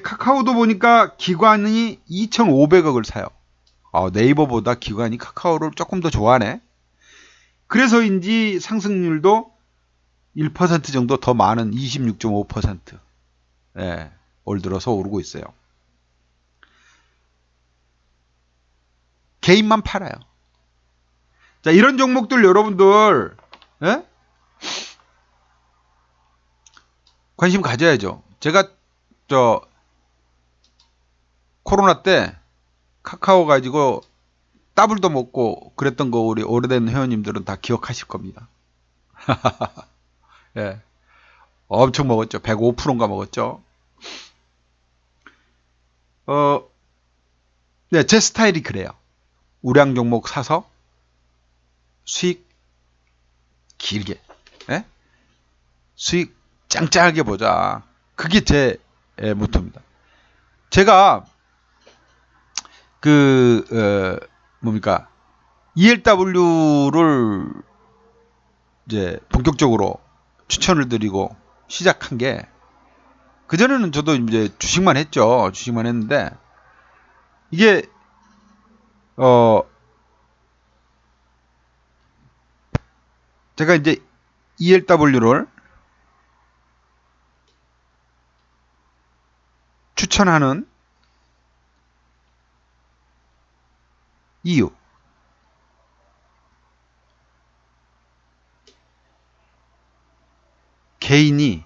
카카오도 보니까 기관이 2,500억을 사요. 네이버보다 기관이 카카오를 조금 더 좋아하네. 그래서인지 상승률도 1% 정도 더 많은 26.5%. 예, 올 들어서 오르고 있어요. 개인만 팔아요. 자, 이런 종목들 여러분들 관심 가져야죠. 제가 코로나 때 카카오 가지고 더블도 먹고 그랬던 거 우리 오래된 회원님들은 다 기억하실 겁니다. 예, 엄청 먹었죠. 105%인가 먹었죠. 네, 제 스타일이 그래요. 우량 종목 사서 수익 길게, 수익 짱짱하게 보자. 그게 제 모토입니다. 제가 뭡니까? ELW를 이제 본격적으로 추천을 드리고 시작한 게, 그전에는 저도 이제 주식만 했죠. 주식만 했는데, 이게, 제가 이제 ELW를 추천하는 이유. 개인이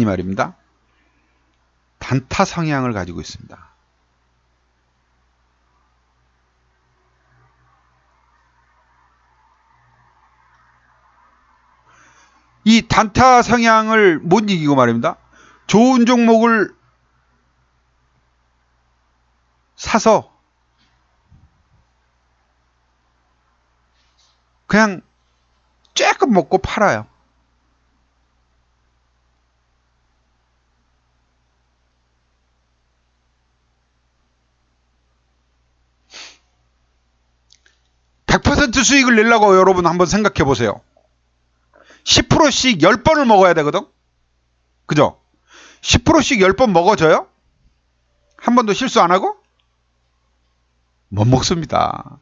말입니다. 단타 성향을 가지고 있습니다. 이 단타 성향을 못 이기고 말입니다. 좋은 종목을 사서 그냥 쬐끔 먹고 팔아요. (100% 수익을 내려고 여러분 한번 생각해 보세요. 10%씩 10번을 먹어야 되거든. 그죠? 10%씩 10번 먹어줘요? 한 번도 실수 안 하고? 못 먹습니다.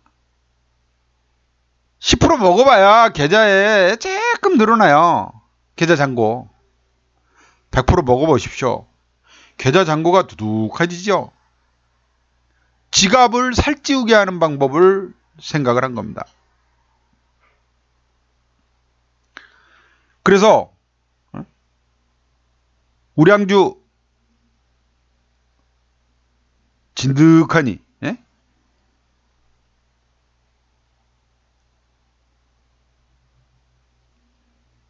10% 먹어봐야 계좌에 조금 늘어나요. 계좌 잔고. 100% 먹어보십시오. 계좌 잔고가 두둑해지죠. 지갑을 살찌우게 하는 방법을 생각을 한 겁니다. 그래서 우량주 진득하니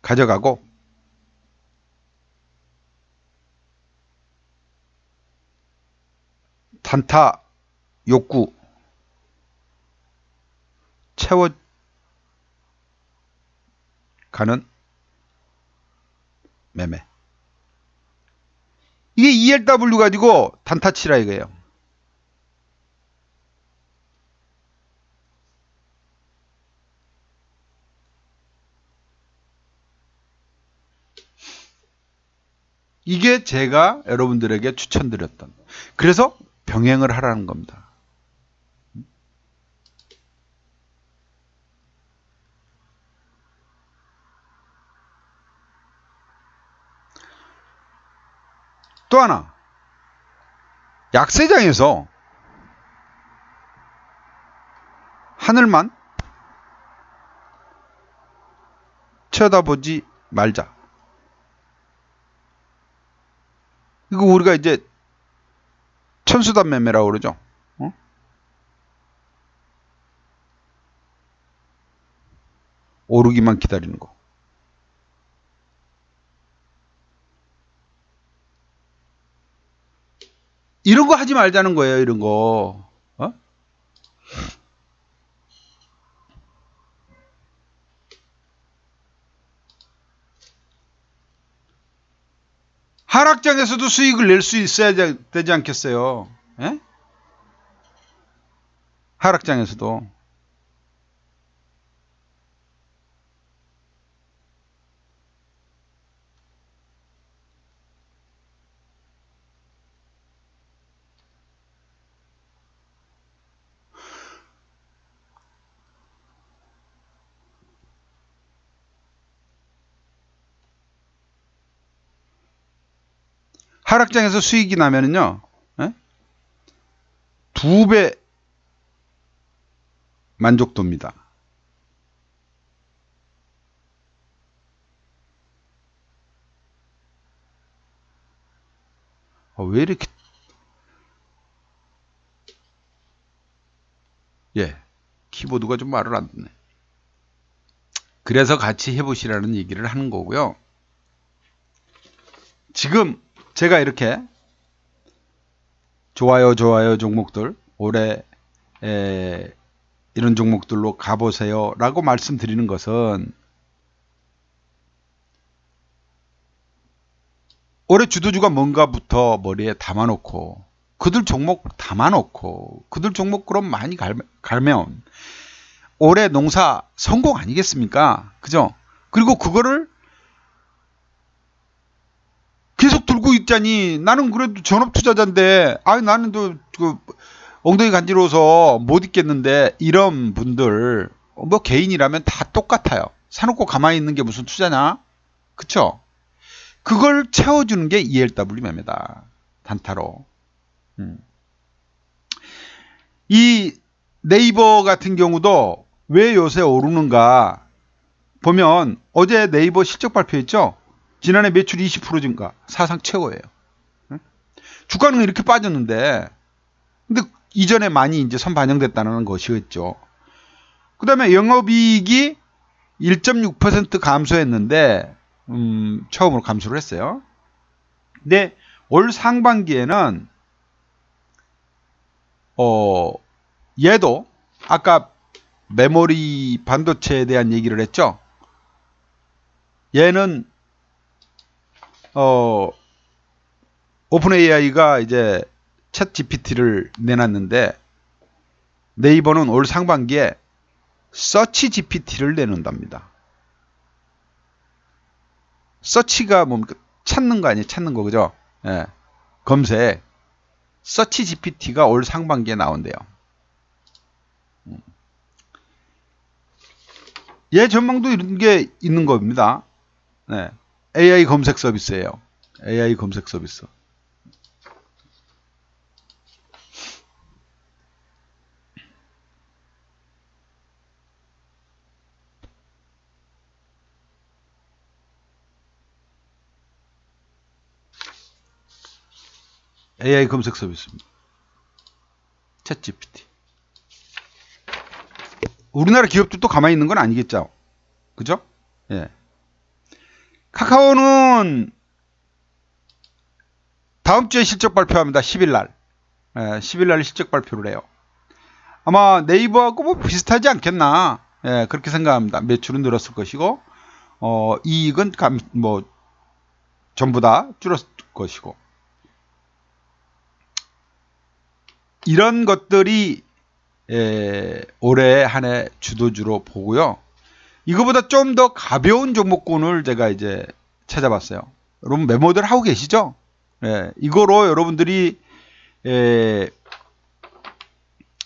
가져가고, 단타 욕구 채워가는 매매. 이게 ELW 가지고 단타 치라 이거예요. 이게 제가 여러분들에게 추천드렸던, 그래서 병행을 하라는 겁니다. 또 하나, 약세장에서 하늘만 쳐다보지 말자. 이거 우리가 이제 천수단 매매라고 그러죠. 오르기만 기다리는 거. 이런 거 하지 말자는 거예요. 이런 거. 하락장에서도 수익을 낼 수 있어야 되지 않겠어요? 하락장에서도. 하락장에서 수익이 나면은요, 2배 만족도입니다. 왜 이렇게, 키보드가 좀 말을 안 듣네. 그래서 같이 해보시라는 얘기를 하는 거고요. 지금 제가 이렇게 좋아요 종목들, 올해 이런 종목들로 가보세요 라고 말씀드리는 것은, 올해 주도주가 뭔가부터 머리에 담아놓고 그들 종목 담아놓고 그들 종목 그럼 많이 갈면 올해 농사 성공 아니겠습니까? 그죠? 그리고 그거를 계속 들고 있자니 나는 그래도 전업투자자인데 나는 또 엉덩이 간지러워서 못 있겠는데 이런 분들 뭐 개인이라면 다 똑같아요. 사놓고 가만히 있는 게 무슨 투자냐? 그쵸? 그걸 채워주는 게 ELW 매매다. 단타로. 이 네이버 같은 경우도 왜 요새 오르는가 보면 어제 네이버 실적 발표했죠? 지난해 매출 20% 증가. 사상 최고예요. 주가는 이렇게 빠졌는데 근데 이전에 많이 이제 선반영됐다는 것이었죠. 그 다음에 영업이익이 1.6% 감소했는데 처음으로 감소를 했어요. 근데 올 상반기에는 얘도 아까 메모리 반도체에 대한 얘기를 했죠. 얘는 오픈 AI가 이제 챗 GPT를 내놨는데 네이버는 올 상반기에 서치 GPT를 내놓는답니다. 서치가 뭡니까? 찾는 거 아니에요? 찾는 거, 그죠? 예. 검색. 서치 GPT가 올 상반기에 나온대요. 얘 전망도 이런 게 있는 겁니다. 네. AI 검색 서비스예요. AI 검색 서비스. AI 검색 서비스입니다. 챗 GPT. 우리나라 기업들도 가만히 있는 건 아니겠죠. 그죠? 예. 카카오는 다음 주에 실적 발표합니다. 10일날. 10일날 실적 발표를 해요. 아마 네이버하고 뭐 비슷하지 않겠나. 예, 그렇게 생각합니다. 매출은 늘었을 것이고, 이익은 전부 다 줄었을 것이고. 이런 것들이 올해 한 해 주도주로 보고요. 이거보다 좀 더 가벼운 종목군을 제가 이제 찾아봤어요. 여러분 메모들 하고 계시죠? 이거로 여러분들이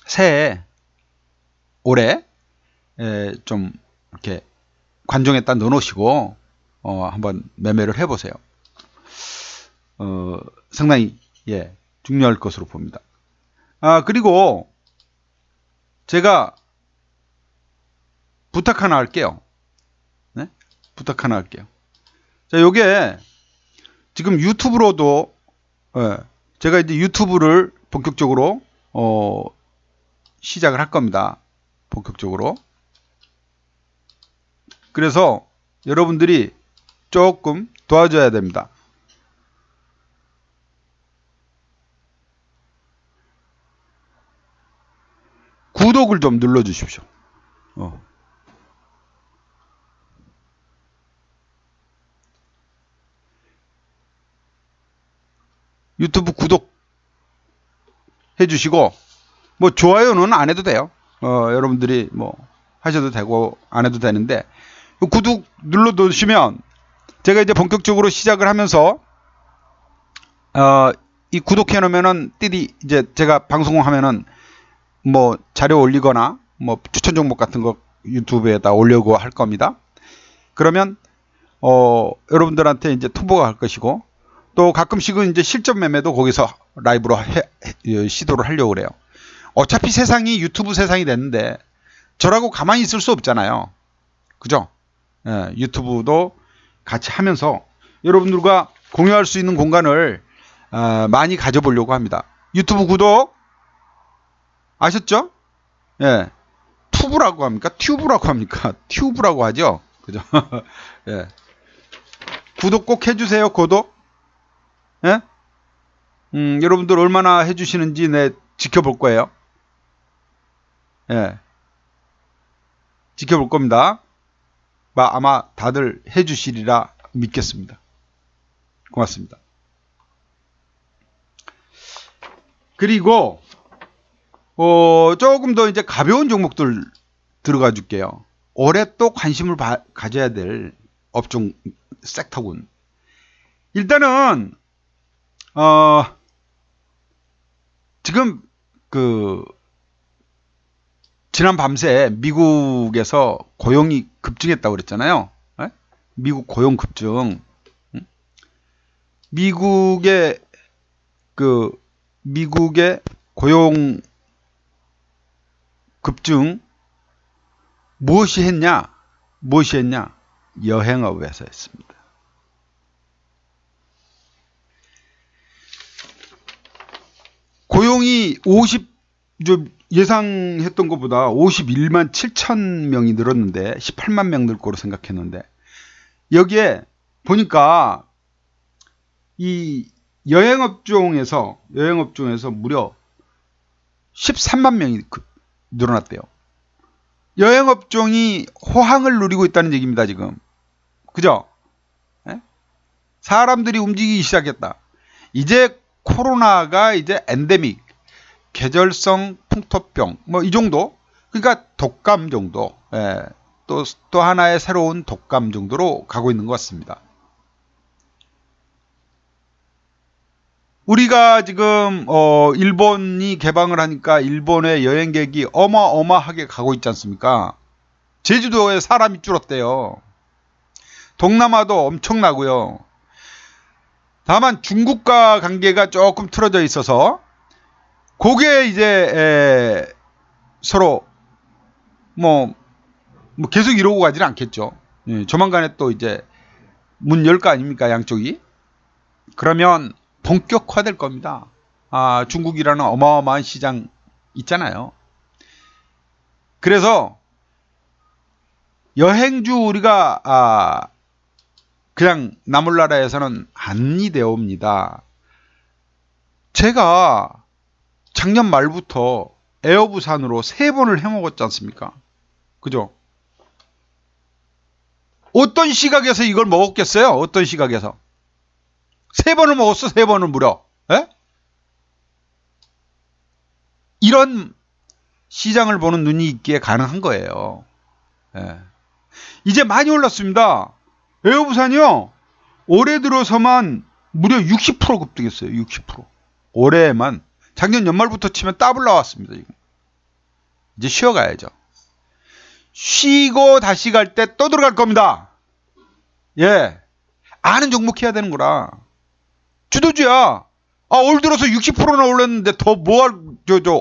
새해 올해 좀 이렇게 관종에다 넣어놓으시고 한번 매매를 해보세요. 상당히 중요할 것으로 봅니다. 그리고 제가 부탁 하나 할게요. 네? 부탁 하나 할게요. 자, 요게 지금 유튜브로도 제가 이제 유튜브를 본격적으로 시작을 할 겁니다. 본격적으로. 그래서 여러분들이 조금 도와줘야 됩니다. 구독을 좀 눌러주십시오. 유튜브 구독 해주시고 뭐 좋아요는 안 해도 돼요. 여러분들이 뭐 하셔도 되고 안 해도 되는데 구독 눌러두시면 제가 이제 본격적으로 시작을 하면서 이 구독해 놓으면은 띠디 이제 제가 방송하면은 뭐 자료 올리거나 뭐 추천 종목 같은 거 유튜브에다 올려고 할 겁니다. 그러면 여러분들한테 이제 통보가 갈 것이고 또 가끔씩은 이제 실전 매매도 거기서 라이브로 시도를 하려고 그래요. 어차피 세상이 유튜브 세상이 됐는데 저라고 가만히 있을 수 없잖아요. 그죠? 유튜브도 같이 하면서 여러분들과 공유할 수 있는 공간을 많이 가져보려고 합니다. 유튜브 구독 아셨죠? 예. 튜브라고 합니까? 튜브라고 합니까? 튜브라고 하죠? 그죠? 예. 구독 꼭 해주세요, 구독. 예? 여러분들 얼마나 해주시는지 내 지켜볼 거예요. 예. 지켜볼 겁니다. 아마 다들 해주시리라 믿겠습니다. 고맙습니다. 그리고 조금 더 이제 가벼운 종목들 들어가 줄게요. 올해 또 관심을 가져야 될 업종 섹터군. 일단은 지금 지난 밤새 미국에서 고용이 급증했다고 그랬잖아요. 에? 미국 고용 급증. 미국의 고용 급증 무엇이 했냐? 여행업에서 했습니다. 고용이 예상했던 것보다 51만 7천 명이 늘었는데 18만 명 늘 거로 생각했는데 여기에 보니까 이 여행업종에서 무려 13만 명이 늘어났대요. 여행업종이 호황을 누리고 있다는 얘기입니다, 지금. 그죠? 에? 사람들이 움직이기 시작했다. 이제 코로나가 이제 엔데믹, 계절성 풍토병, 뭐 이 정도? 그러니까 독감 정도. 예. 또 하나의 새로운 독감 정도로 가고 있는 것 같습니다. 우리가 지금 일본이 개방을 하니까 일본의 여행객이 어마어마하게 가고 있지 않습니까? 제주도에 사람이 줄었대요. 동남아도 엄청나고요. 다만 중국과 관계가 조금 틀어져 있어서 그게 이제 서로 뭐 계속 이러고 가지는 않겠죠. 예, 조만간에 또 이제 문 열 거 아닙니까, 양쪽이? 그러면 본격화될 겁니다. 중국이라는 어마어마한 시장 있잖아요. 그래서 여행주 우리가 그냥 남을 나라에서는 안이 되옵니다. 제가 작년 말부터 에어부산으로 3번을 해먹었지 않습니까? 그죠? 어떤 시각에서 이걸 먹었겠어요? 어떤 시각에서? 3번을 먹었어, 3번을 무려. 에? 이런 시장을 보는 눈이 있기에 가능한 거예요. 예. 이제 많이 올랐습니다. 에어부산이요, 올해 들어서만 무려 60% 급등했어요. 60%. 올해만. 작년 연말부터 치면 더블 나왔습니다. 지금. 이제 쉬어가야죠. 쉬고 다시 갈 때 또 들어갈 겁니다. 예. 아는 종목 해야 되는 거라. 주도주야. 올 들어서 60%나 올랐는데 더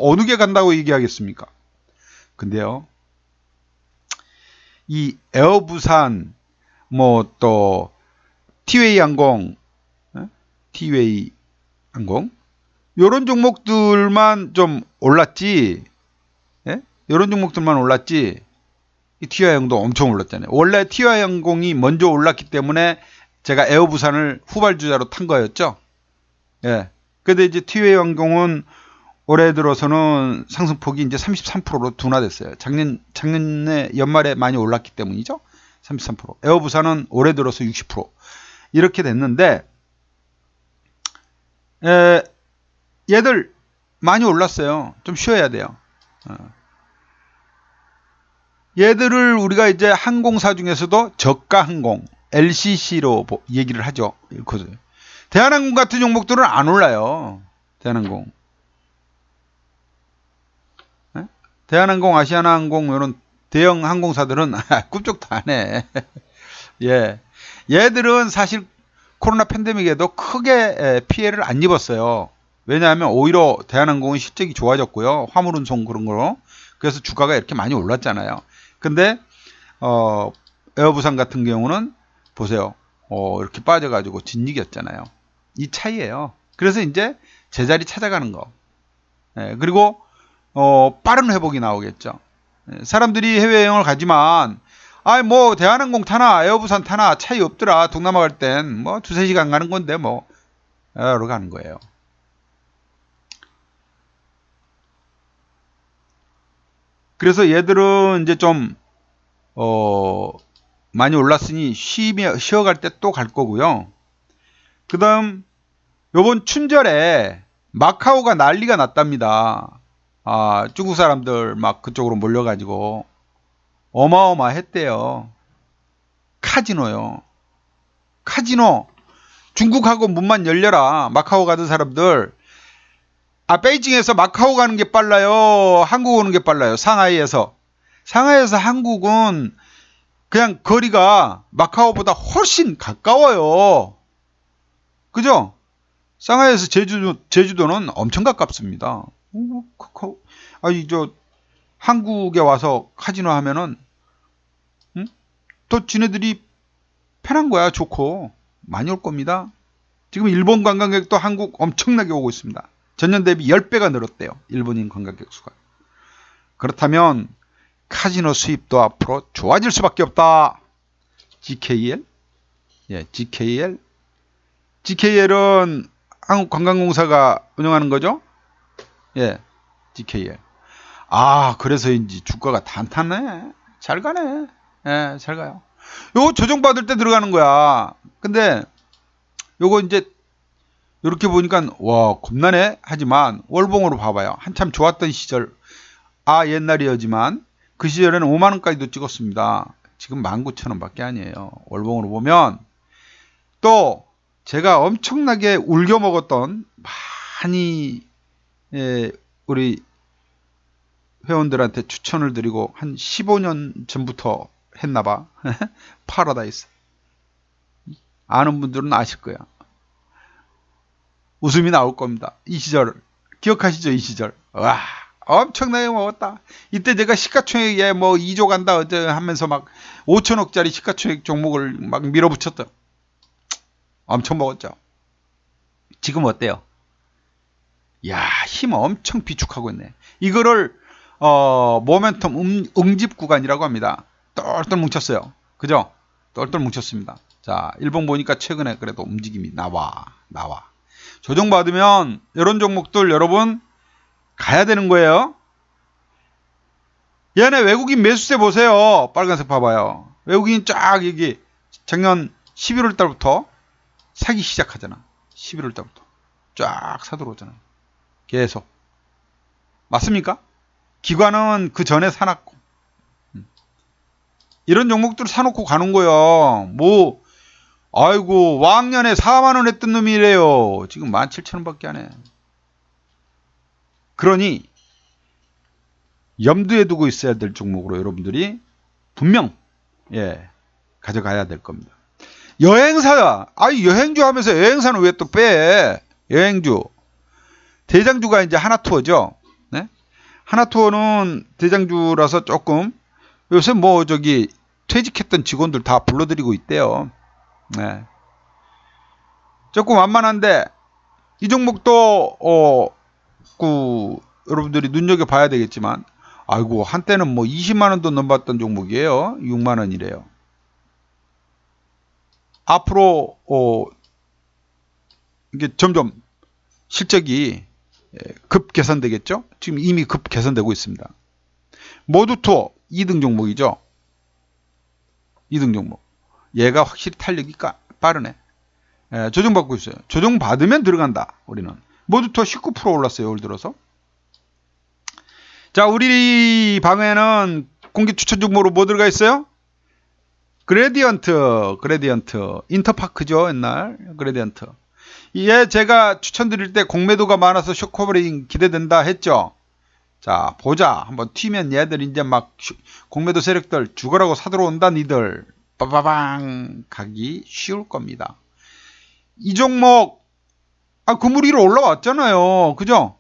어느 게 간다고 얘기하겠습니까? 근데요, 이 에어부산, 또, 티웨이 항공, 요런 종목들만 좀 올랐지, 요런 종목들만 올랐지, 이 티웨이 항공도 엄청 올랐잖아요. 원래 티웨이 항공이 먼저 올랐기 때문에 제가 에어부산을 후발주자로 탄 거였죠. 예. 근데 이제 티웨이 항공은 올해 들어서는 상승폭이 이제 33%로 둔화됐어요. 작년에 연말에 많이 올랐기 때문이죠. 33%. 에어부산은 올해 들어서 60%. 이렇게 됐는데, 얘들 많이 올랐어요. 좀 쉬어야 돼요. 얘들을 우리가 이제 항공사 중에서도 저가 항공, LCC로 얘기를 하죠. 대한항공 같은 종목들은 안 올라요. 대한항공. 대한항공, 아시아나항공 이런 대형 항공사들은 꿈쩍도 안 해. 예. 얘들은 사실 코로나 팬데믹에도 크게 피해를 안 입었어요. 왜냐하면 오히려 대한항공은 실적이 좋아졌고요. 화물운송 그런 거로. 그래서 주가가 이렇게 많이 올랐잖아요. 근데 에어부산 같은 경우는 보세요. 이렇게 빠져가지고 진익이었잖아요. 이 차이예요. 그래서 이제 제자리 찾아가는 거. 그리고 빠른 회복이 나오겠죠. 사람들이 해외여행을 가지만 대한항공 타나 에어부산 타나 차이 없더라. 동남아 갈 땐 두세 시간 가는 건데 여러 가는 거예요. 그래서 얘들은 이제 좀 많이 올랐으니 쉬어갈 때 또 갈 거고요. 그 다음 요번 춘절에 마카오가 난리가 났답니다. 중국 사람들 막 그쪽으로 몰려가지고 어마어마했대요. 카지노요. 카지노. 중국하고 문만 열려라. 마카오 가던 사람들. 베이징에서 마카오 가는 게 빨라요? 한국 오는 게 빨라요? 상하이에서 한국은 그냥 거리가 마카오보다 훨씬 가까워요. 그죠? 상하이에서 제주도는 엄청 가깝습니다. 한국에 와서 카지노 하면은, 또 지네들이 편한 거야. 좋고. 많이 올 겁니다. 지금 일본 관광객도 한국 엄청나게 오고 있습니다. 전년 대비 10배가 늘었대요. 일본인 관광객 수가. 그렇다면 카지노 수입도 앞으로 좋아질 수밖에 없다. GKL? 예, GKL. GKL은 한국관광공사가 운영하는 거죠? 예, GKL. 그래서인지 주가가 탄탄해. 잘 가네. 예, 잘 가요. 요거 조정받을 때 들어가는 거야. 근데 요거 이제 이렇게 보니까 와 겁나네 하지만 월봉으로 봐봐요. 한참 좋았던 시절 옛날이었지만 그 시절에는 5만원까지도 찍었습니다. 지금 19,000원밖에 아니에요. 월봉으로 보면. 또 제가 엄청나게 울겨 먹었던 많이 우리 회원들한테 추천을 드리고 한 15년 전부터 했나봐. 파라다이스. 아는 분들은 아실 거야. 웃음이 나올 겁니다. 이 시절 기억하시죠? 이 시절. 와 엄청나게 먹었다. 이때 제가 시가총액에 뭐 2조 간다 하면서 막 5천억짜리 시가총액 종목을 막 밀어붙였다. 엄청 먹었죠. 지금 어때요? 힘 엄청 비축하고 있네. 이거를 모멘텀 응집 구간이라고 합니다. 똘똘 뭉쳤어요. 그죠? 똘똘 뭉쳤습니다. 자, 일본 보니까 최근에 그래도 움직임이 나와. 조정받으면 이런 종목들 여러분 가야 되는 거예요. 얘네 외국인 매수세 보세요. 빨간색 봐봐요. 외국인 쫙 여기 작년 11월 달부터 사기 시작하잖아. 11월 달부터 쫙 사들어오잖아. 계속. 맞습니까? 기관은 그 전에 사놨고. 이런 종목들 사놓고 가는 거야. 왕년에 4만원 했던 놈이래요. 지금 17,000원밖에 안 해. 그러니 염두에 두고 있어야 될 종목으로 여러분들이 분명 가져가야 될 겁니다. 여행사, 여행주 하면서 여행사는 왜 또 빼? 여행주. 대장주가 이제 하나투어죠. 네? 하나투어는 대장주라서 조금 요새 퇴직했던 직원들 다 불러들이고 있대요. 네. 조금 완만한데 이 종목도 여러분들이 눈여겨봐야 되겠지만 한때는 20만원도 넘봤던 종목이에요. 6만원이래요. 앞으로 이게 점점 실적이 급 개선되겠죠. 지금 이미 급 개선되고 있습니다. 모두투어 2등 종목이죠. 2등 종목. 얘가 확실히 탄력이 빠르네. 조정받고 있어요. 조정받으면 들어간다. 우리는. 모두투어 19% 올랐어요. 올 들어서. 자, 우리 방에는 공개 추천 종목으로 뭐 들어가 있어요? 그레디언트. 인터파크죠. 옛날 그레디언트. 얘 제가 추천드릴 때 공매도가 많아서 쇼커버링 기대된다 했죠. 자, 보자. 한번 튀면 얘들 이제 막 공매도 세력들 죽으라고 사들어온다. 니들 빠바방 가기 쉬울 겁니다. 이 종목 그물 위로 올라왔잖아요. 그죠?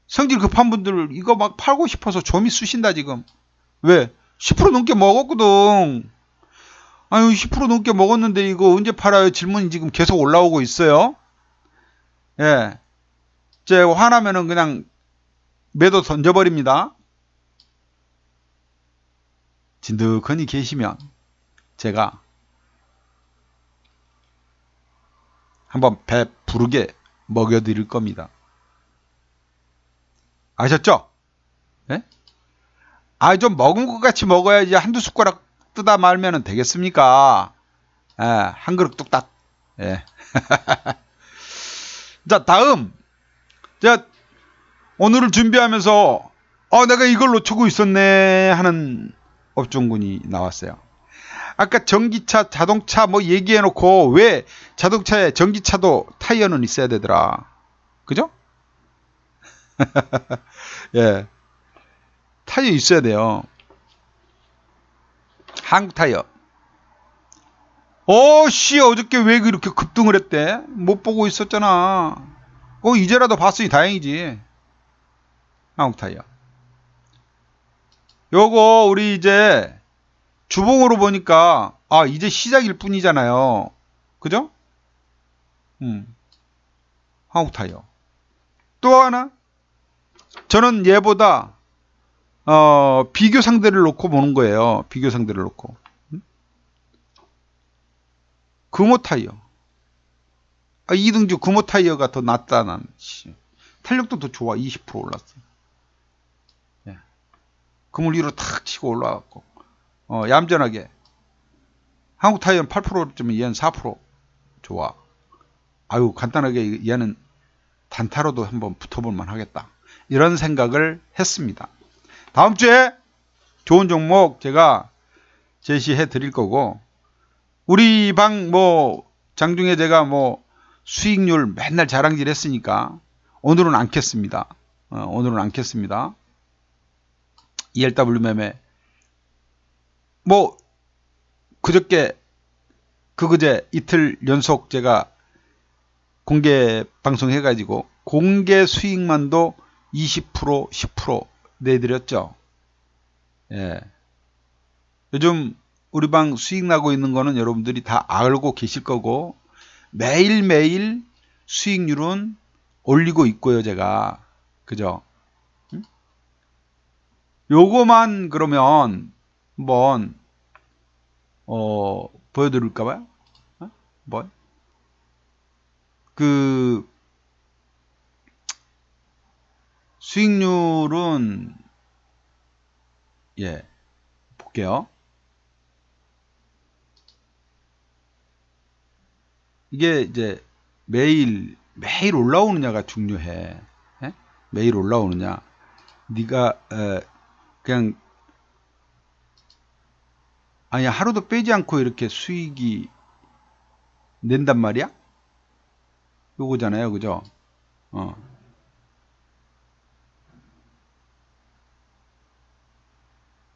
성질 급한 분들 이거 막 팔고 싶어서 좀이 쑤신다 지금. 왜? 10% 넘게 먹었거든. 10% 넘게 먹었는데 이거 언제 팔아요? 질문이 지금 계속 올라오고 있어요. 예. 제가 화나면은 그냥 매도 던져버립니다. 진득하니 계시면 제가 한번 배 부르게 먹여드릴 겁니다. 아셨죠? 예? 좀 먹은 것 같이 먹어야지 한두 숟가락 뜯어 말면 되겠습니까? 한 그릇 뚝딱. 예. 자, 다음 자, 오늘을 준비하면서 내가 이걸 놓치고 있었네 하는 업종군이 나왔어요. 아까 전기차, 자동차 뭐 얘기해놓고 왜 자동차에 전기차도 타이어는 있어야 되더라. 그죠? 예, 타이어 있어야 돼요. 한국 타이어. 씨, 어저께 왜 그렇게 급등을 했대? 못 보고 있었잖아. 이제라도 봤으니 다행이지. 한국 타이어. 요거 우리 이제 주봉으로 보니까 이제 시작일 뿐이잖아요. 그죠? 한국 타이어. 또 하나, 저는 얘보다 비교 상대를 놓고 보는 거예요. 비교 상대를 놓고. 금호 타이어. 이등주 금호 타이어가 더 낫다. 난 탄력도 더 좋아. 20% 올랐어. 예. 금을 위로 탁 치고 올라갔고 얌전하게. 한국 타이어는 8%쯤 얘는 4% 좋아. 간단하게 얘는 단타로도 한번 붙어볼만 하겠다. 이런 생각을 했습니다. 다음 주에 좋은 종목 제가 제시해 드릴 거고, 우리 방 장중에 제가 수익률 맨날 자랑질 했으니까 오늘은 안 켰습니다. 오늘은 안 켰습니다. ELW 매매. 그제 이틀 연속 제가 공개 방송 해가지고 공개 수익만도 20%, 10% 내드렸죠. 예. 요즘 우리 방 수익 나고 있는 거는 여러분들이 다 알고 계실 거고, 매일매일 수익률은 올리고 있고요, 제가. 그죠? 요거만 그러면 한번 보여드릴까봐요? 수익률은 볼게요. 이게 이제 매일 올라오느냐가 중요해. 매일 올라오느냐. 네가 그냥 하루도 빼지 않고 이렇게 수익이 낸단 말이야? 요거잖아요. 그죠?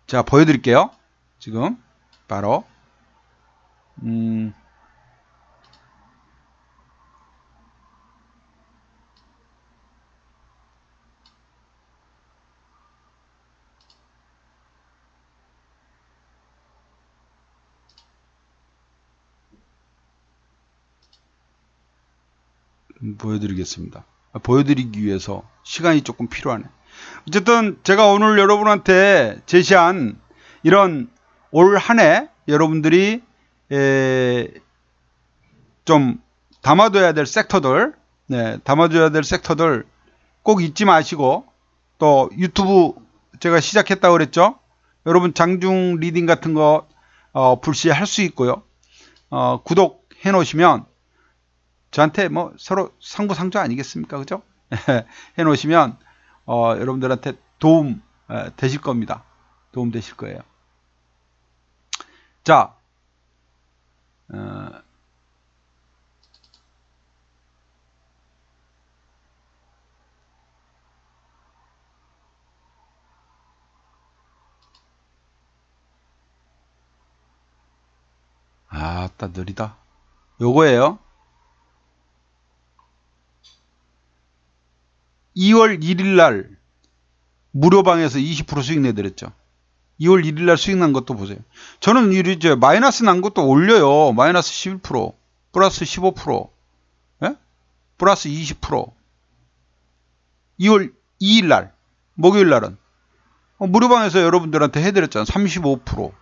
자, 보여드릴게요. 지금 바로 보여드리겠습니다. 보여드리기 위해서 시간이 조금 필요하네. 어쨌든 제가 오늘 여러분한테 제시한 이런 올 한 해 여러분들이 좀 담아둬야 될 섹터들, 담아둬야 될 섹터들 꼭 잊지 마시고, 또 유튜브 제가 시작했다고 그랬죠. 여러분 장중 리딩 같은 거 불시할 수 있고요. 구독해 놓으시면 저한테 서로 상부상조 아니겠습니까? 그죠? 해 놓으시면 여러분들한테 도움 되실 겁니다. 도움 되실 거예요. 자, 아따 느리다. 요거예요. 2월 1일 날 무료방에서 20% 수익 내드렸죠. 2월 1일 날 수익 난 것도 보세요. 저는 이제 마이너스 난 것도 올려요. 마이너스 11%, 플러스 15%, 플러스 20%. 2월 2일 날, 목요일 날은 무료방에서 여러분들한테 해드렸잖아. 35%,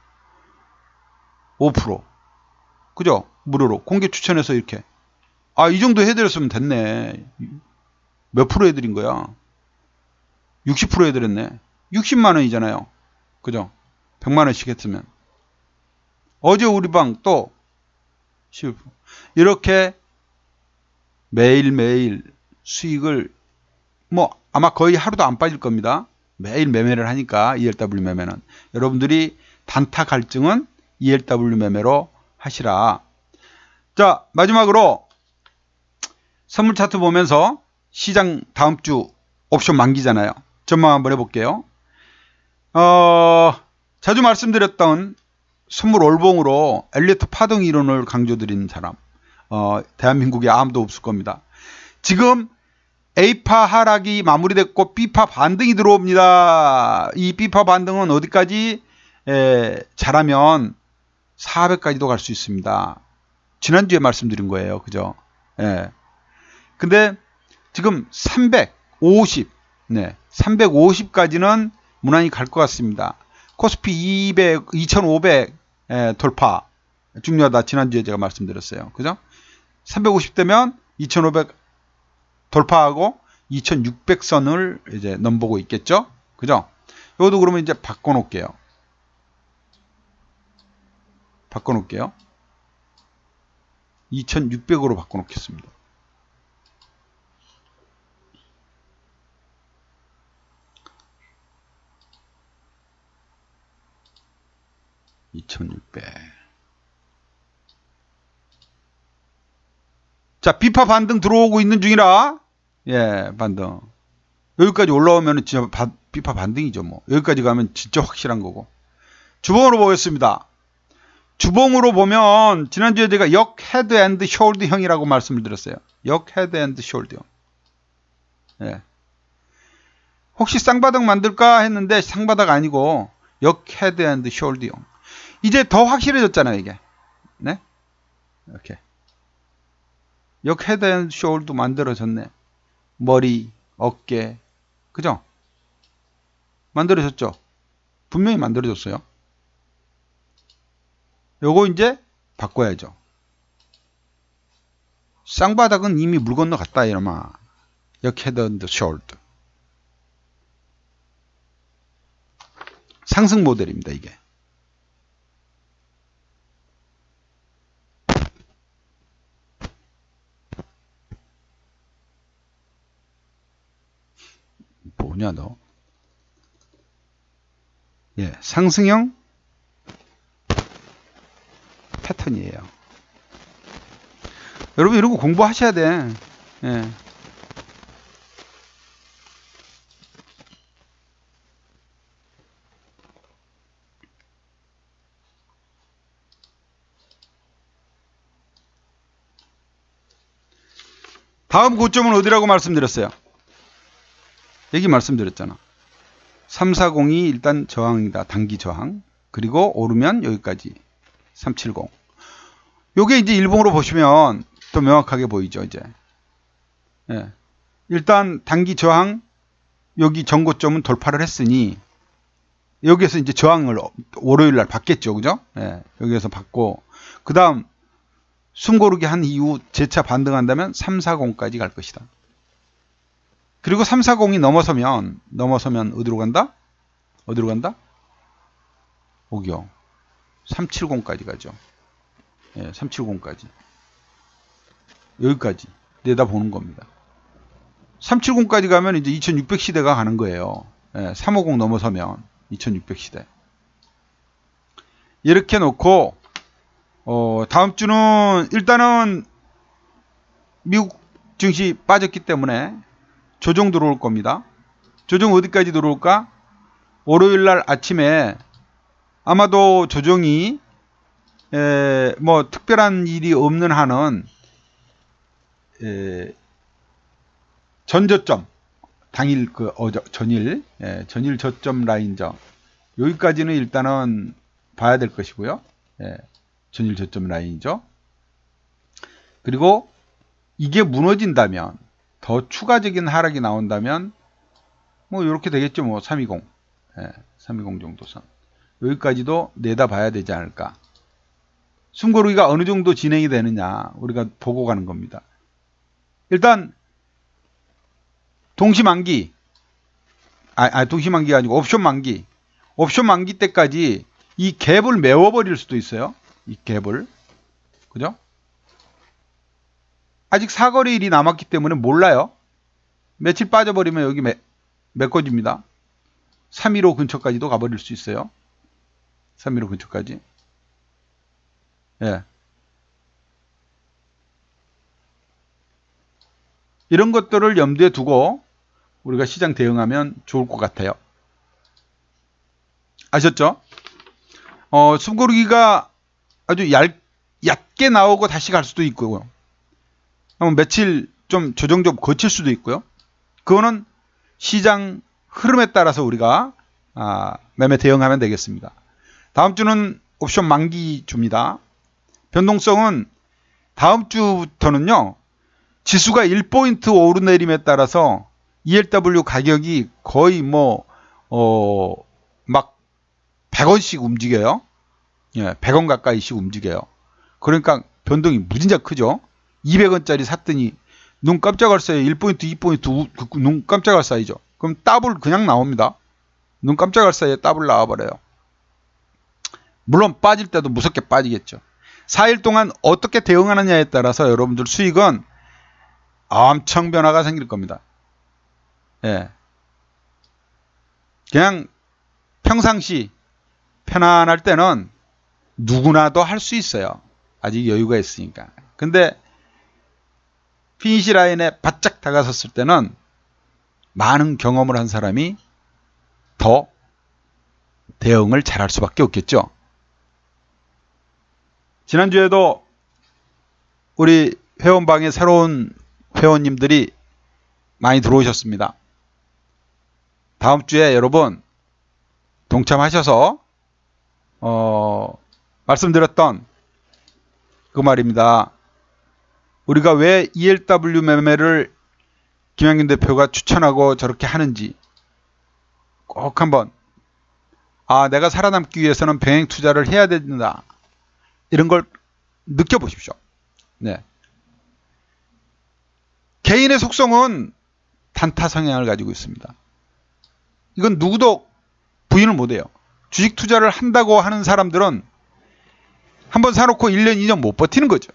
5%. 그죠? 무료로 공개 추천해서 이렇게. 이 정도 해드렸으면 됐네. 몇 프로 해드린 거야? 60% 해드렸네. 60만 원이잖아요. 그죠? 100만 원씩 했으면. 어제 우리 방 또 11%. 이렇게 매일매일 수익을 뭐 아마 거의 하루도 안 빠질 겁니다. 매일 매매를 하니까 ELW 매매는. 여러분들이 단타 갈증은 ELW 매매로 하시라. 자, 마지막으로 선물 차트 보면서 시장 다음 주 옵션 만기잖아요. 전망 한번 해볼게요. 자주 말씀드렸던 선물 올봉으로 엘리어트 파동 이론을 강조드리는 사람, 대한민국에 아무도 없을 겁니다. 지금 A파 하락이 마무리됐고 B파 반등이 들어옵니다. 이 B파 반등은 어디까지 잘하면 400까지도 갈 수 있습니다. 지난주에 말씀드린 거예요. 그죠? 예. 근데 지금 350, 350까지는 무난히 갈 것 같습니다. 코스피 200, 2500 돌파 중요하다. 지난주에 제가 말씀드렸어요. 그죠? 350되면 2500 돌파하고 2600선을 이제 넘보고 있겠죠? 그죠? 이것도 그러면 이제 바꿔놓을게요. 2600으로 바꿔놓겠습니다. 자, 비파 반등 들어오고 있는 중이라, 예, 반등. 여기까지 올라오면 진짜 비파 반등이죠, 뭐. 여기까지 가면 진짜 확실한 거고. 주봉으로 보겠습니다. 주봉으로 보면, 지난주에 제가 역 헤드 앤드 숄드형이라고 말씀을 드렸어요. 역 헤드 앤드 숄드형. 예. 혹시 쌍바닥 만들까 했는데, 쌍바닥 아니고, 역 헤드 앤드 숄드형. 이제 더 확실해졌잖아요, 이게. 네? 이렇게. 역 헤드 앤드 숄드 만들어졌네. 머리, 어깨, 그죠? 만들어졌죠? 분명히 만들어졌어요. 요거 이제 바꿔야죠. 쌍바닥은 이미 물 건너갔다, 이러마. 역 헤드 앤드 숄드. 상승 모델입니다, 이게. 뭐냐 너? 예, 상승형 패턴이에요. 여러분 이런 거 공부하셔야 돼. 예. 다음 고점은 어디라고 말씀드렸어요? 여기 말씀드렸잖아. 340이 일단 저항이다. 단기 저항. 그리고 오르면 여기까지 370. 요게 이제 일봉으로 보시면 또 명확하게 보이죠, 이제. 예. 일단 단기 저항, 여기 전고점은 돌파를 했으니 여기에서 이제 저항을 월요일 날 받겠죠, 그죠? 예. 여기에서 받고 그 다음 숨고르기 한 이후 재차 반등한다면 340까지 갈 것이다. 그리고 340이 넘어서면 어디로 간다? 어디로 간다? 오기요. 370까지 가죠. 예, 370까지. 여기까지 내다보는 겁니다. 370까지 가면 이제 2600 시대가 가는 거예요. 예, 350 넘어서면 2600 시대. 이렇게 놓고 다음 주는 일단은 미국 증시 빠졌기 때문에 조정 들어올 겁니다. 조정 어디까지 들어올까? 월요일 날 아침에 아마도 조정이 뭐 특별한 일이 없는 한은 전저점 당일 전일 전일 저점 라인저 여기까지는 일단은 봐야 될 것이고요. 전일 저점 라인이죠. 그리고 이게 무너진다면 더 추가적인 하락이 나온다면 뭐 이렇게 되겠죠. 뭐 320, 320 정도선 여기까지도 내다봐야 되지 않을까. 숨고르기가 어느 정도 진행이 되느냐 우리가 보고 가는 겁니다. 일단 동시만기, 동시만기가 아니고 옵션 만기 때까지 이 갭을 메워버릴 수도 있어요. 이 갭을, 그죠? 아직 사거리일이 남았기 때문에 몰라요. 며칠 빠져버리면 여기 메꿔집니다. 315 근처까지도 가버릴 수 있어요. 315 근처까지. 예. 이런 것들을 염두에 두고 우리가 시장 대응하면 좋을 것 같아요. 아셨죠? 숨고르기가 아주 얕게 나오고 다시 갈 수도 있고요. 며칠 좀 조정 좀 거칠 수도 있고요. 그거는 시장 흐름에 따라서 우리가 매매 대응하면 되겠습니다. 다음 주는 옵션 만기 주입니다. 변동성은 다음 주부터는요. 지수가 1포인트 오르내림에 따라서 ELW 가격이 거의 막 100원씩 움직여요. 예, 100원 가까이씩 움직여요. 그러니까 변동이 무진장 크죠. 200원짜리 샀더니 눈 깜짝할 사이에 1포인트, 2포인트 눈 깜짝할 사이죠. 그럼 더블 그냥 나옵니다. 눈 깜짝할 사이에 더블 나와버려요. 물론 빠질 때도 무섭게 빠지겠죠. 4일 동안 어떻게 대응하느냐에 따라서 여러분들 수익은 엄청 변화가 생길 겁니다. 예. 그냥 평상시 편안할 때는 누구나도 할 수 있어요. 아직 여유가 있으니까. 근데 피니시 라인에 바짝 다가섰을 때는 많은 경험을 한 사람이 더 대응을 잘할 수밖에 없겠죠. 지난주에도 우리 회원방에 새로운 회원님들이 많이 들어오셨습니다. 다음 주에 여러분 동참하셔서 말씀드렸던 그 말입니다. 우리가 왜 ELW 매매를 김양균 대표가 추천하고 저렇게 하는지 꼭 한번 내가 살아남기 위해서는 병행 투자를 해야 된다. 이런 걸 느껴보십시오. 네. 개인의 속성은 단타 성향을 가지고 있습니다. 이건 누구도 부인을 못해요. 주식 투자를 한다고 하는 사람들은 한번 사놓고 1년, 2년 못 버티는 거죠.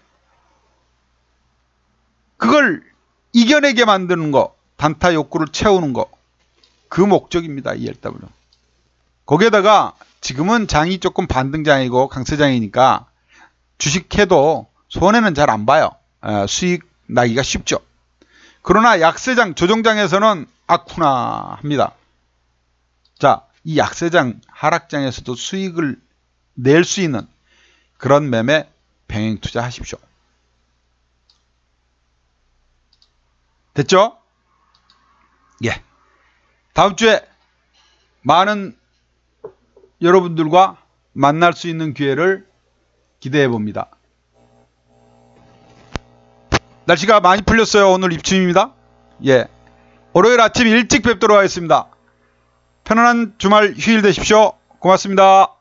그걸 이겨내게 만드는 거, 단타 욕구를 채우는 거, 그 목적입니다. ELW. 거기에다가 지금은 장이 조금 반등장이고 강세장이니까 주식해도 손해는 잘 안 봐요. 수익 나기가 쉽죠. 그러나 약세장, 조정장에서는 아쿠나 합니다. 자, 이 약세장, 하락장에서도 수익을 낼 수 있는 그런 매매 병행 투자하십시오. 됐죠? 예. 다음 주에 많은 여러분들과 만날 수 있는 기회를 기대해 봅니다. 날씨가 많이 풀렸어요. 오늘 입춘입니다. 예. 월요일 아침 일찍 뵙도록 하겠습니다. 편안한 주말 휴일 되십시오. 고맙습니다.